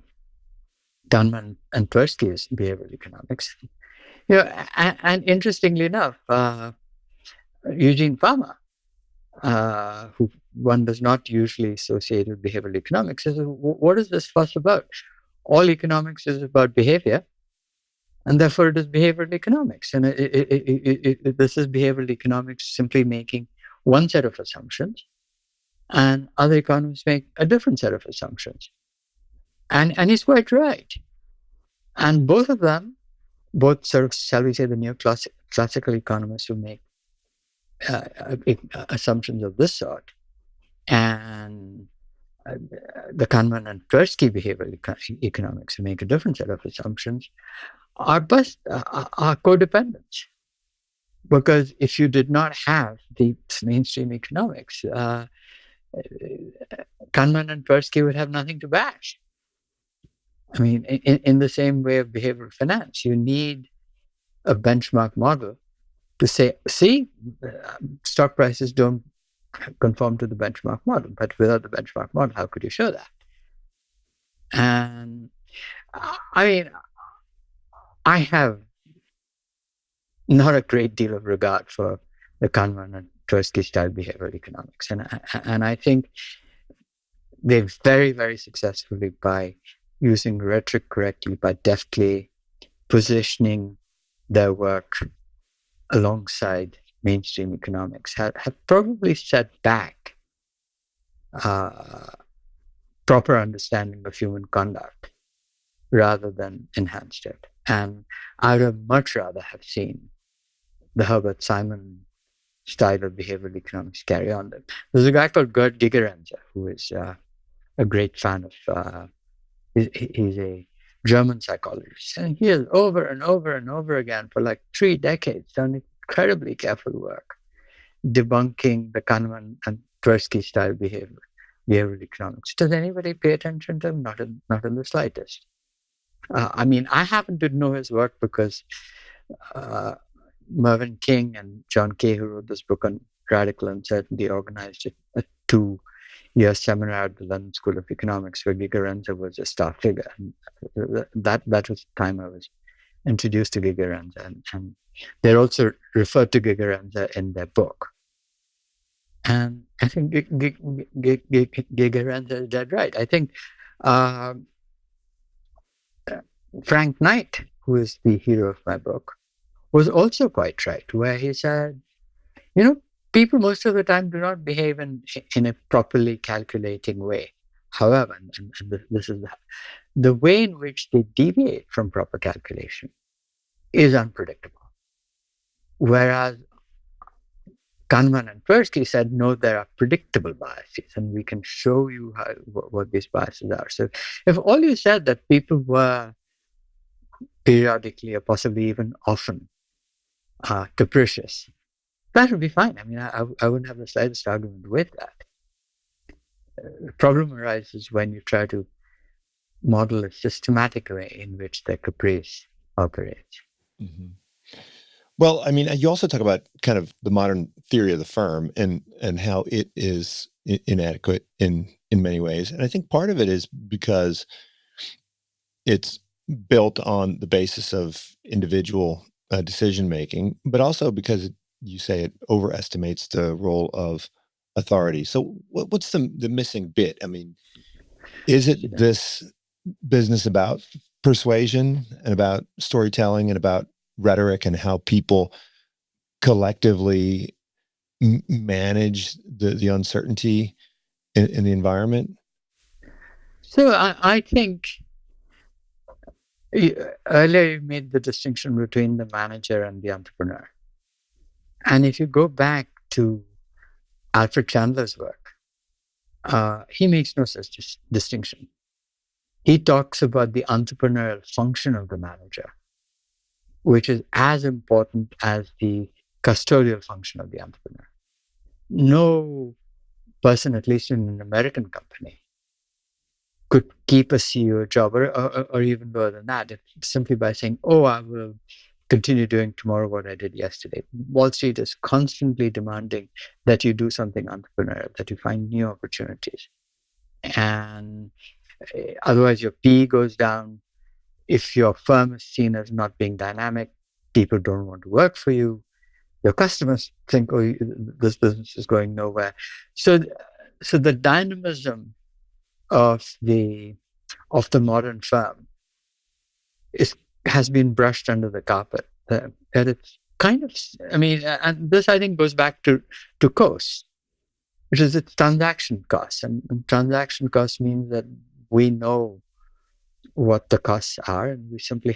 and Tversky's behavioral economics. And interestingly enough, Eugene Fama, who one does not usually associate with behavioral economics, says, what is this fuss about? All economics is about behavior, and therefore it is behavioral economics. And this is behavioral economics simply making one set of assumptions, and other economists make a different set of assumptions. And he's quite right. And both of them, both sort of, shall we say, the neoclassical economists who make assumptions of this sort, and the Kahneman and Tversky behavioral economics who make a different set of assumptions, are codependent. Because if you did not have the mainstream economics, Kahneman and Tversky would have nothing to bash. I mean, in the same way of behavioral finance, you need a benchmark model to say, see, stock prices don't conform to the benchmark model, but without the benchmark model, how could you show that? And I mean, I have not a great deal of regard for the Kahneman and Tversky style behavioral economics. And I think they very, very successfully, by using rhetoric correctly, by deftly positioning their work alongside mainstream economics, have probably set back proper understanding of human conduct rather than enhanced it. And I would have much rather have seen the Herbert Simon style of behavioral economics carry on. There's a guy called Gerd Gigerenzer, who is a great fan of, he's a German psychologist. And he has over and over and over again for like 3 decades done incredibly careful work debunking the Kahneman and Tversky style behavior. behavioral economics. Does anybody pay attention to him? Not in the slightest. I happen to know his work because Mervyn King and John Kay, who wrote this book on radical uncertainty, organized a 2-year seminar at the London School of Economics where Gigerenzer was a star figure. And that was the time I was introduced to Gigerenzer. And they're also referred to Gigerenzer in their book. And I think Gigerenzer is dead right. I think Frank Knight, who is the hero of my book, was also quite right, where he said, people most of the time do not behave in a properly calculating way. However, and this is the way in which they deviate from proper calculation is unpredictable. Whereas Kahneman and Tversky said, no, there are predictable biases, and we can show you what these biases are. So if all you said that people were periodically or possibly even often capricious, that would be fine. I wouldn't have the slightest argument with that. The problem arises when you try to model a systematic way in which the caprice operates. Mm-hmm. Well, you also talk about kind of the modern theory of the firm and how it is inadequate in many ways. And I think part of it is because it's built on the basis of individual decision-making, but also because you say it overestimates the role of authority. So what's the missing bit? Is it this business about persuasion and about storytelling and about rhetoric and how people collectively manage the uncertainty in the environment? So I think earlier you made the distinction between the manager and the entrepreneur. And if you go back to Alfred Chandler's work, he makes no such distinction. He talks about the entrepreneurial function of the manager, which is as important as the custodial function of the entrepreneur. No person, at least in an American company, could keep a CEO job or even lower than that simply by saying, I will continue doing tomorrow what I did yesterday. Wall Street is constantly demanding that you do something entrepreneurial, that you find new opportunities. And otherwise your PE goes down. If your firm is seen as not being dynamic, people don't want to work for you. Your customers think, this business is going nowhere. So the dynamism of the modern firm has been brushed under the carpet. That it's kind of, and this I think goes back to costs, which is its transaction costs. And transaction costs means that we know what the costs are, and we simply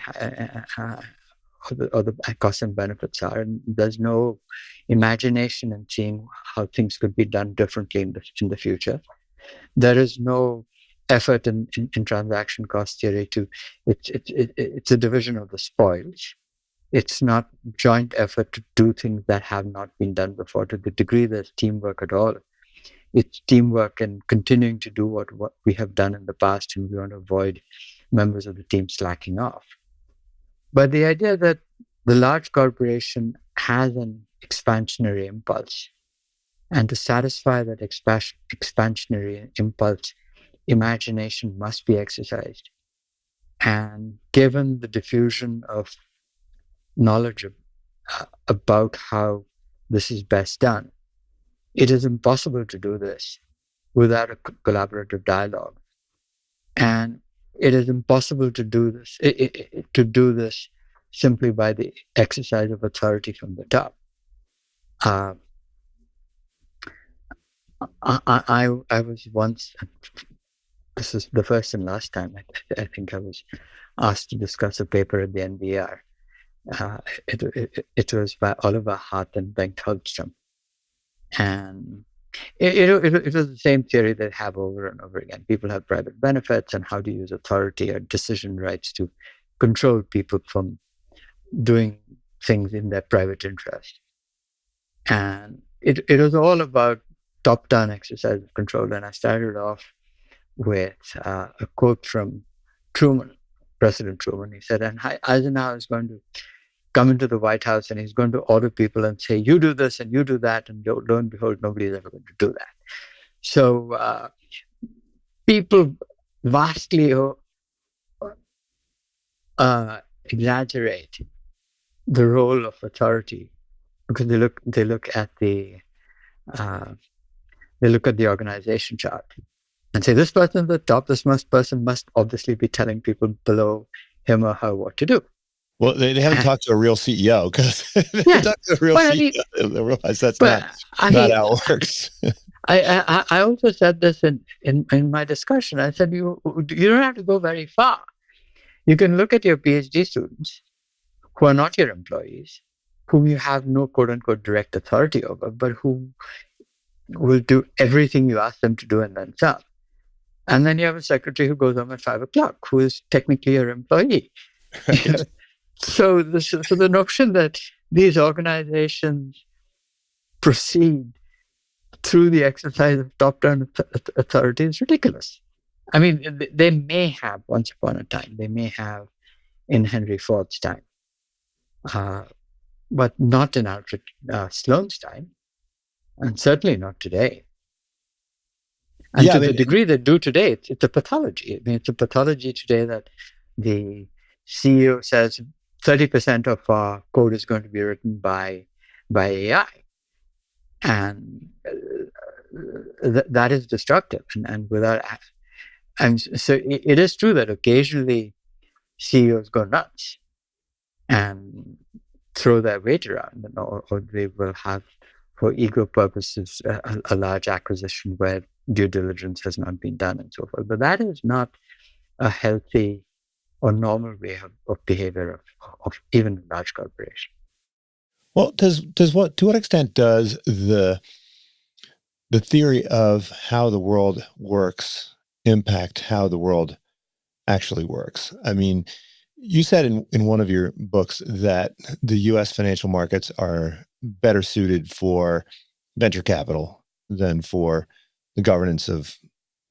or the costs and benefits are, and there's no imagination in seeing how things could be done differently in the future. There is no effort in transaction cost theory it's a division of the spoils. It's not joint effort to do things that have not been done before. To the degree there's teamwork at all, it's teamwork and continuing to do what we have done in the past, and we want to avoid members of the team slacking off. But the idea that the large corporation has an expansionary impulse, and to satisfy that expansionary impulse, imagination must be exercised. And given the diffusion of knowledge about how this is best done, it is impossible to do this without a collaborative dialogue. And it is impossible to do this simply by the exercise of authority from the top. I was once, this is the first and last time, I think I was asked to discuss a paper at the NBR. It was by Oliver Hart and Bengt Holmström. And it was the same theory they have over and over again. People have private benefits, and how to use authority or decision rights to control people from doing things in their private interest. And it was all about top-down exercise of control. And I started off with a quote from Truman, President Truman. He said, and Eisenhower is going to come into the White House and he's going to order people and say, you do this and you do that. And lo and behold, nobody is ever going to do that. So people vastly exaggerate the role of authority because they look at the organization chart and say, this person at the top, this person must obviously be telling people below him or her what to do. Well, they haven't talked to a real CEO, because if they talk to a real CEO, they'll realize that's not how it works. I also said this in my discussion. I said, you don't have to go very far. You can look at your PhD students who are not your employees, whom you have no quote-unquote direct authority over, but who will do everything you ask them to do and then some. And then you have a secretary who goes home at 5 o'clock, who is technically your employee. Right. So the notion that these organizations proceed through the exercise of top-down authority is ridiculous. I mean, they may have once upon a time, they may have in Henry Ford's time, but not in Alfred Sloan's time, and certainly not today. And to the degree they do today, it's a pathology. I mean, it's a pathology today that the CEO says 30% of our code is going to be written by AI. And that is destructive. And so it is true that occasionally CEOs go nuts and throw their weight around, or they will have, for ego purposes, a large acquisition where due diligence has not been done and so forth. But that is not a healthy or normal way of behavior of even a large corporation. Well, to what extent does the theory of how the world works impact how the world actually works? I mean, you said in one of your books that the U.S. financial markets are better suited for venture capital than for the governance of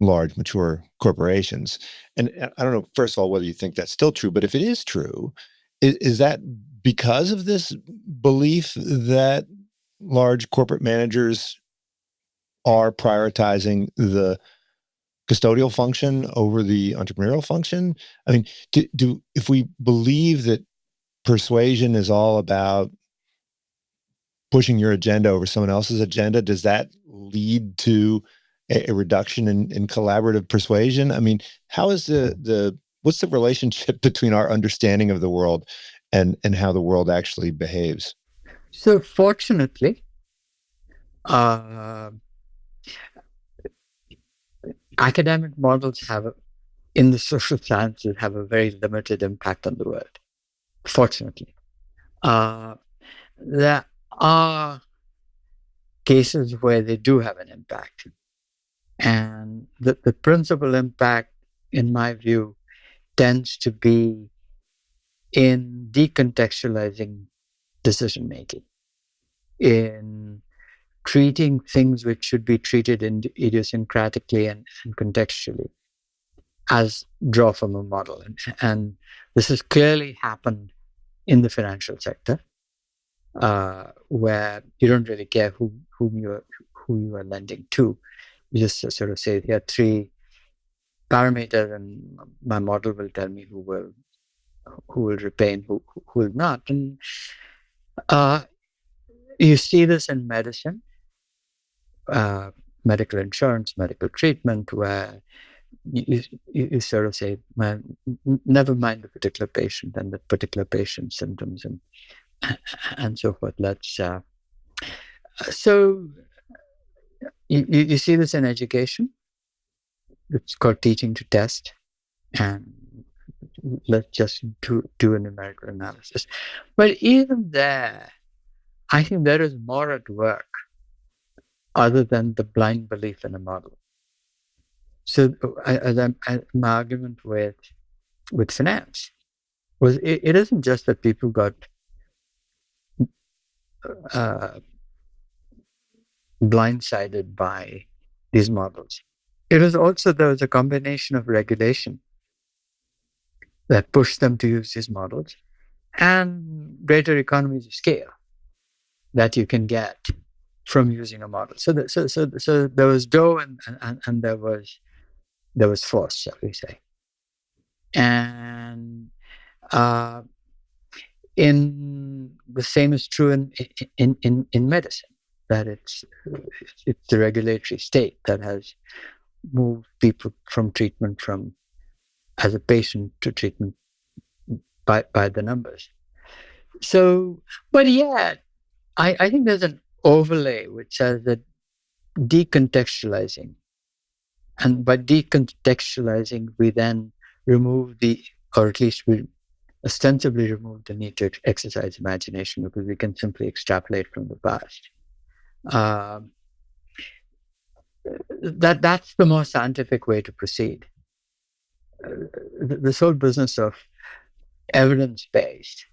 large, mature corporations. And I don't know, first of all, whether you think that's still true, but if it is true, is that because of this belief that large corporate managers are prioritizing the custodial function over the entrepreneurial function? I mean, if we believe that persuasion is all about pushing your agenda over someone else's agenda, does that lead to a reduction in collaborative persuasion? I mean, how is what's the relationship between our understanding of the world and how the world actually behaves? So fortunately, academic models in the social sciences have a very limited impact on the world. Fortunately, there are cases where they do have an impact. And the principal impact, in my view, tends to be in decontextualizing decision-making, in treating things which should be treated idiosyncratically and contextually as draw from a model. And this has clearly happened in the financial sector, where you don't really care who you are lending to. You just sort of say, here are 3 parameters, and my model will tell me who will repay and who will not. And you see this in medicine, medical insurance, medical treatment, where you sort of say, never mind the particular patient and the particular patient's symptoms and so forth. So you see this in education. It's called teaching to test, and let's just do a numerical analysis. But even there, I think there is more at work other than the blind belief in a model. So my argument with finance was it isn't just that people got blindsided by these models. It was also, there was a combination of regulation that pushed them to use these models and greater economies of scale that you can get from using a model. So there was dough and there was force, shall we say. And in the same is true in medicine, that it's the regulatory state that has moved people from treatment as a patient to treatment by the numbers. So, but yeah, I think there's an overlay which says that decontextualizing, and by decontextualizing, we then remove or at least we ostensibly remove the need to exercise imagination, because we can simply extrapolate from the past. That's the more scientific way to proceed. This whole business of evidence-based.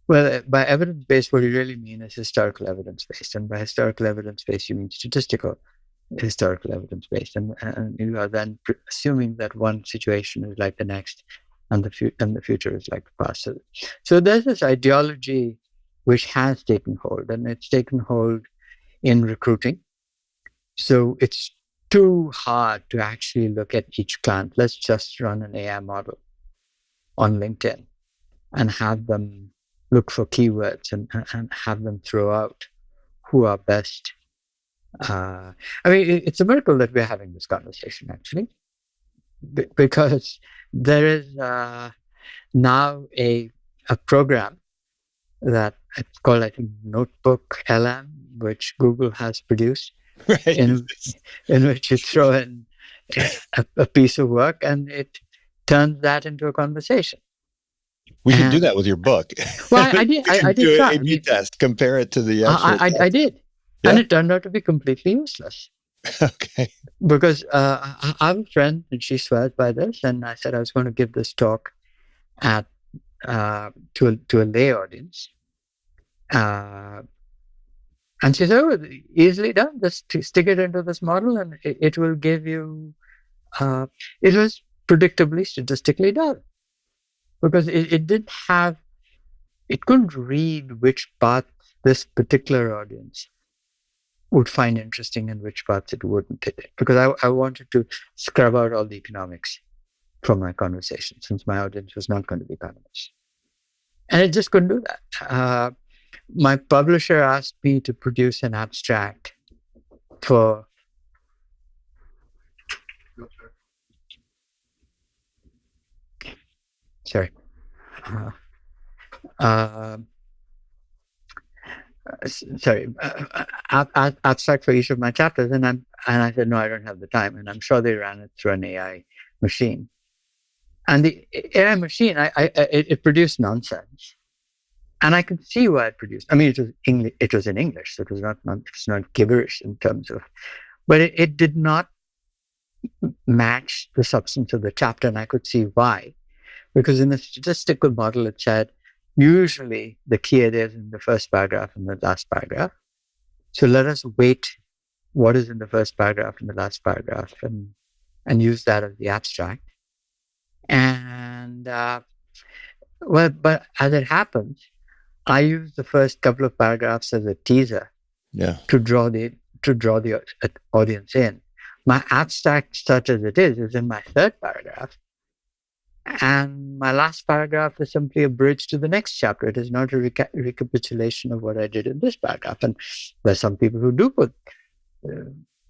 Well, by evidence-based, what you really mean is historical evidence-based. And by historical evidence-based, you mean statistical historical evidence-based. And you are then assuming that one situation is like the next, and the future is like the past. So there's this ideology which has taken hold, and it's taken hold in recruiting. So it's too hard to actually look at each client. Let's just run an AI model on LinkedIn and have them look for keywords and have them throw out who are best. I mean, it's a miracle that we're having this conversation, actually, because there is now a program that it's called, I think, Notebook LM, which Google has produced, Right. in which you throw in a piece of work and it turns that into a conversation. We should do that with your book. Well, I did. I did do try. an A/B test, compare it to the actual. I did, Yeah? and it turned out to be completely useless. Okay. Because I have a friend and she swears by this, and I said I was going to give this talk to a lay audience, and she said, "Oh, easily done. Just stick it into this model, and it will give you." It was predictably statistically done, because it didn't have, it couldn't read which parts this particular audience would find interesting and which parts it wouldn't. Because I wanted to scrub out all the economics from my conversation, since my audience was not going to be economists. And it just couldn't do that. My publisher asked me to produce an abstract for... Sorry. Abstract for each of my chapters, and I said, no, I don't have the time. And I'm sure they ran it through an AI machine. And the AI machine, it produced nonsense. And I could see why it produced. I mean, it was in English, so it was not gibberish in terms of, but it did not match the substance of the chapter, and I could see why. Because in the statistical model, it said usually the key ideas in the first paragraph and the last paragraph. So let us weight what is in the first paragraph and the last paragraph, and use that as the abstract. And but as it happens, I use the first couple of paragraphs as a teaser, to draw the audience in. My abstract, such as it is in my third paragraph, and my last paragraph is simply a bridge to the next chapter. It is not a recapitulation of what I did in this paragraph. And there's some people who do put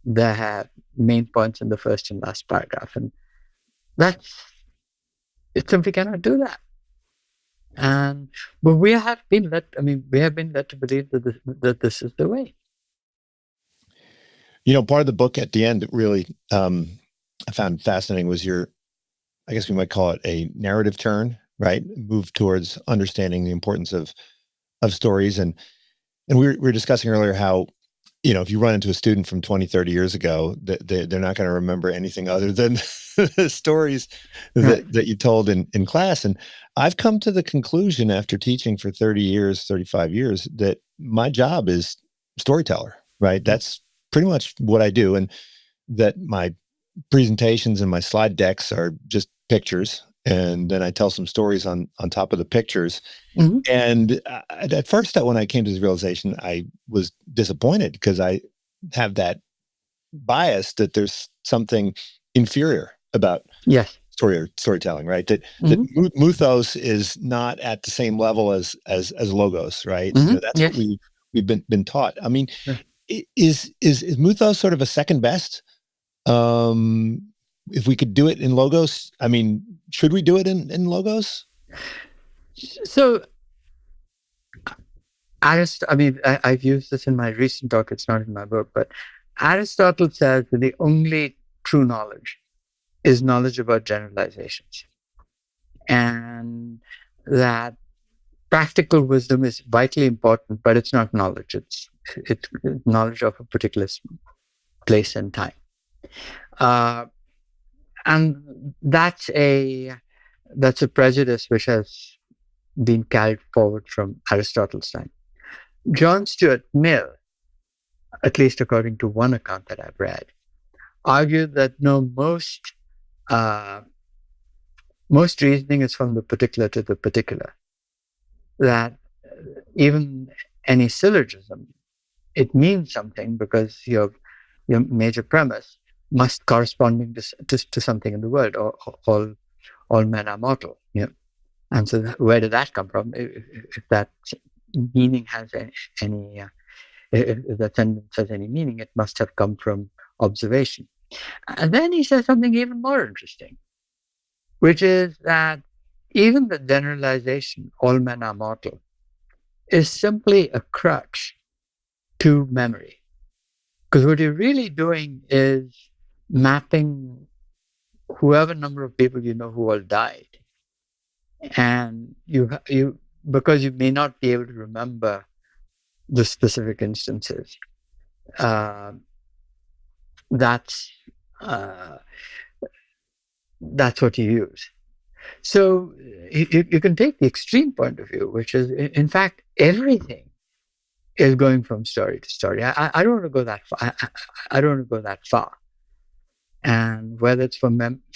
their main points in the first and last paragraph, and it simply cannot do that. But we have been led to believe that this is the way. Part of the book at the end that really I found fascinating was your, I guess we might call it a narrative turn, right? Move towards understanding the importance of stories. And we were discussing earlier how, if you run into a student from 20, 30 years ago, they're not going to remember anything other than the stories that you told in class. And I've come to the conclusion after teaching for 30 years, 35 years, that my job is storyteller, right? That's pretty much what I do, and that my presentations and my slide decks are just pictures, and then I tell some stories on top of the pictures. Mhm. And at first, when I came to this realization, I was disappointed because I have that bias that there's something inferior about Yes. storytelling, right? That Mhm. mythos is not at the same level as logos, right? Mhm. That's what Yes. we've been taught. I mean, Yeah. is mythos sort of a second best? If we could do it in logos, I mean, should we do it in logos? So, I've used this in my recent talk. It's not in my book, but Aristotle says that the only true knowledge is knowledge about generalizations, and that practical wisdom is vitally important, but it's not knowledge. It's knowledge of a particular place and time, uh, and that's a prejudice which has been carried forward from Aristotle's time. John Stuart Mill, at least according to one account that I've read, argued that no, most reasoning is from the particular to the particular. That even any syllogism, it means something because your major premise must corresponding to something in the world, or all men are mortal. And so where did that come from? If that meaning has any if that sentence has any meaning, it must have come from observation. And then he says something even more interesting, which is that even the generalization, all men are mortal, is simply a crutch to memory. Because what you're really doing is mapping whoever number of people you know who all died. And you because you may not be able to remember the specific instances, uh, that's uh, that's what you use. So you can take the extreme point of view, which is, in fact, everything is going from story to story. I don't want to go that far. I don't want to go that far. And whether it's for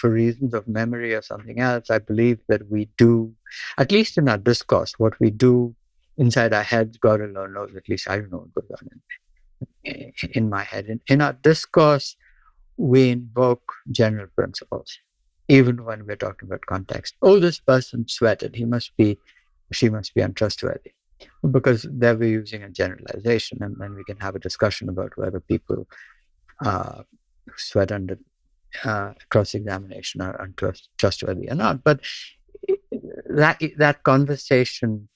reasons of memory or something else, I believe that we do, at least in our discourse, what we do inside our heads, God alone knows. At least I don't know what goes on in my head. In our discourse, we invoke general principles, even when we're talking about context. Oh, this person sweated. She must be untrustworthy. Because there we're using a generalization, and then we can have a discussion about whether people sweat under cross-examination are untrustworthy or not. But that conversation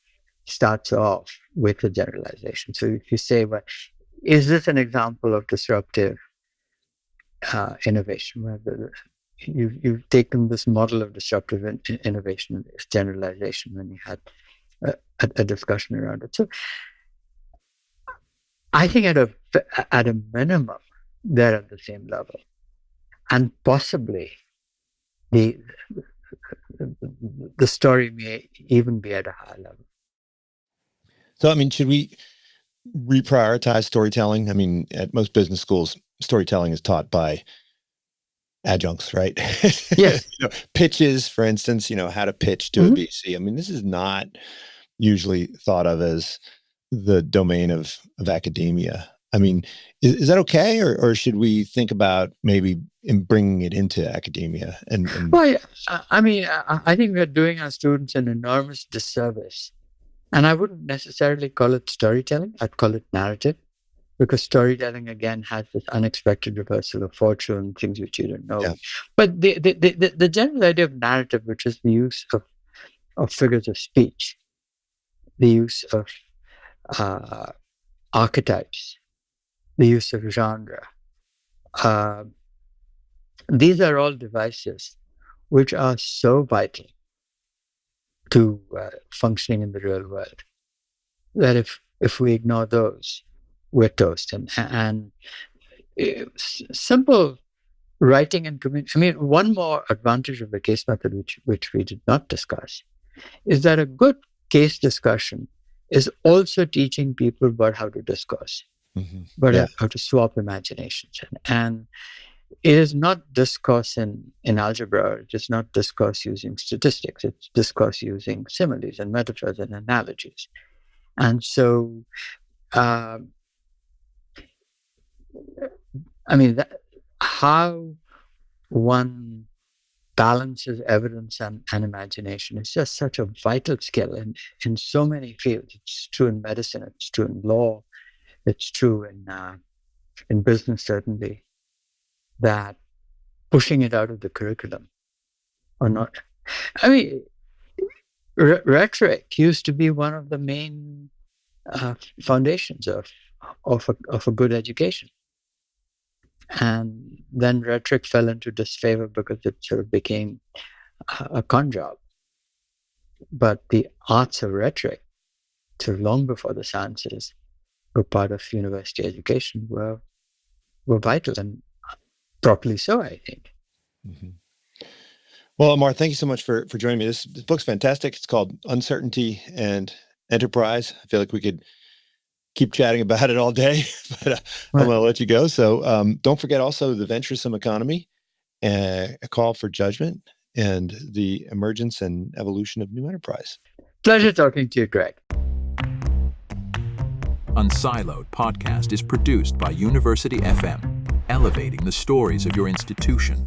starts off with a generalization. So if you say, well, is this an example of disruptive innovation, where you've taken this model of disruptive innovation, this generalization, when you had a discussion around it. So I think at a minimum, they're at the same level, and possibly the story may even be at a higher level. So, I mean, should we reprioritize storytelling? I mean, at most business schools, storytelling is taught by adjuncts, right? Yes. Pitches, for instance, how to pitch to a VC. I mean, this is not usually thought of as the domain of academia. I mean, is that okay, or should we think about maybe in bringing it into academia? Well, I think we're doing our students an enormous disservice, and I wouldn't necessarily call it storytelling. I'd call it narrative, because storytelling again has this unexpected reversal of fortune, things which you don't know. Yeah. But the general idea of narrative, which is the use of figures of speech, the use of archetypes, the use of genre. These are all devices which are so vital to functioning in the real world that if we ignore those, we're toast. And simple writing and communication. I mean, one more advantage of the case method, which we did not discuss, is that a good case discussion is also teaching people about how to discourse. but Yeah. how to swap imaginations. And it is not discourse in algebra. It is not discourse using statistics. It's discourse using similes and metaphors and analogies. And so, uh, how one balances evidence and imagination is just such a vital skill in so many fields. It's true in medicine. It's true in law. It's true in business, certainly, that pushing it out of the curriculum or not. I mean, rhetoric used to be one of the main foundations of a good education. And then rhetoric fell into disfavor because it sort of became a con job. But the arts of rhetoric, so long before the sciences were part of university education, were vital, and properly so, I think. Mm-hmm. Well, Amar, thank you so much for joining me. This book's fantastic. It's called Uncertainty and Enterprise. I feel like we could keep chatting about it all day, but I'm going to let you go. So don't forget also the Venturesome Economy, A Call for Judgment, and the Emergence and Evolution of New Enterprise. Pleasure talking to you, Greg. Unsiloed podcast is produced by University FM, elevating the stories of your institution.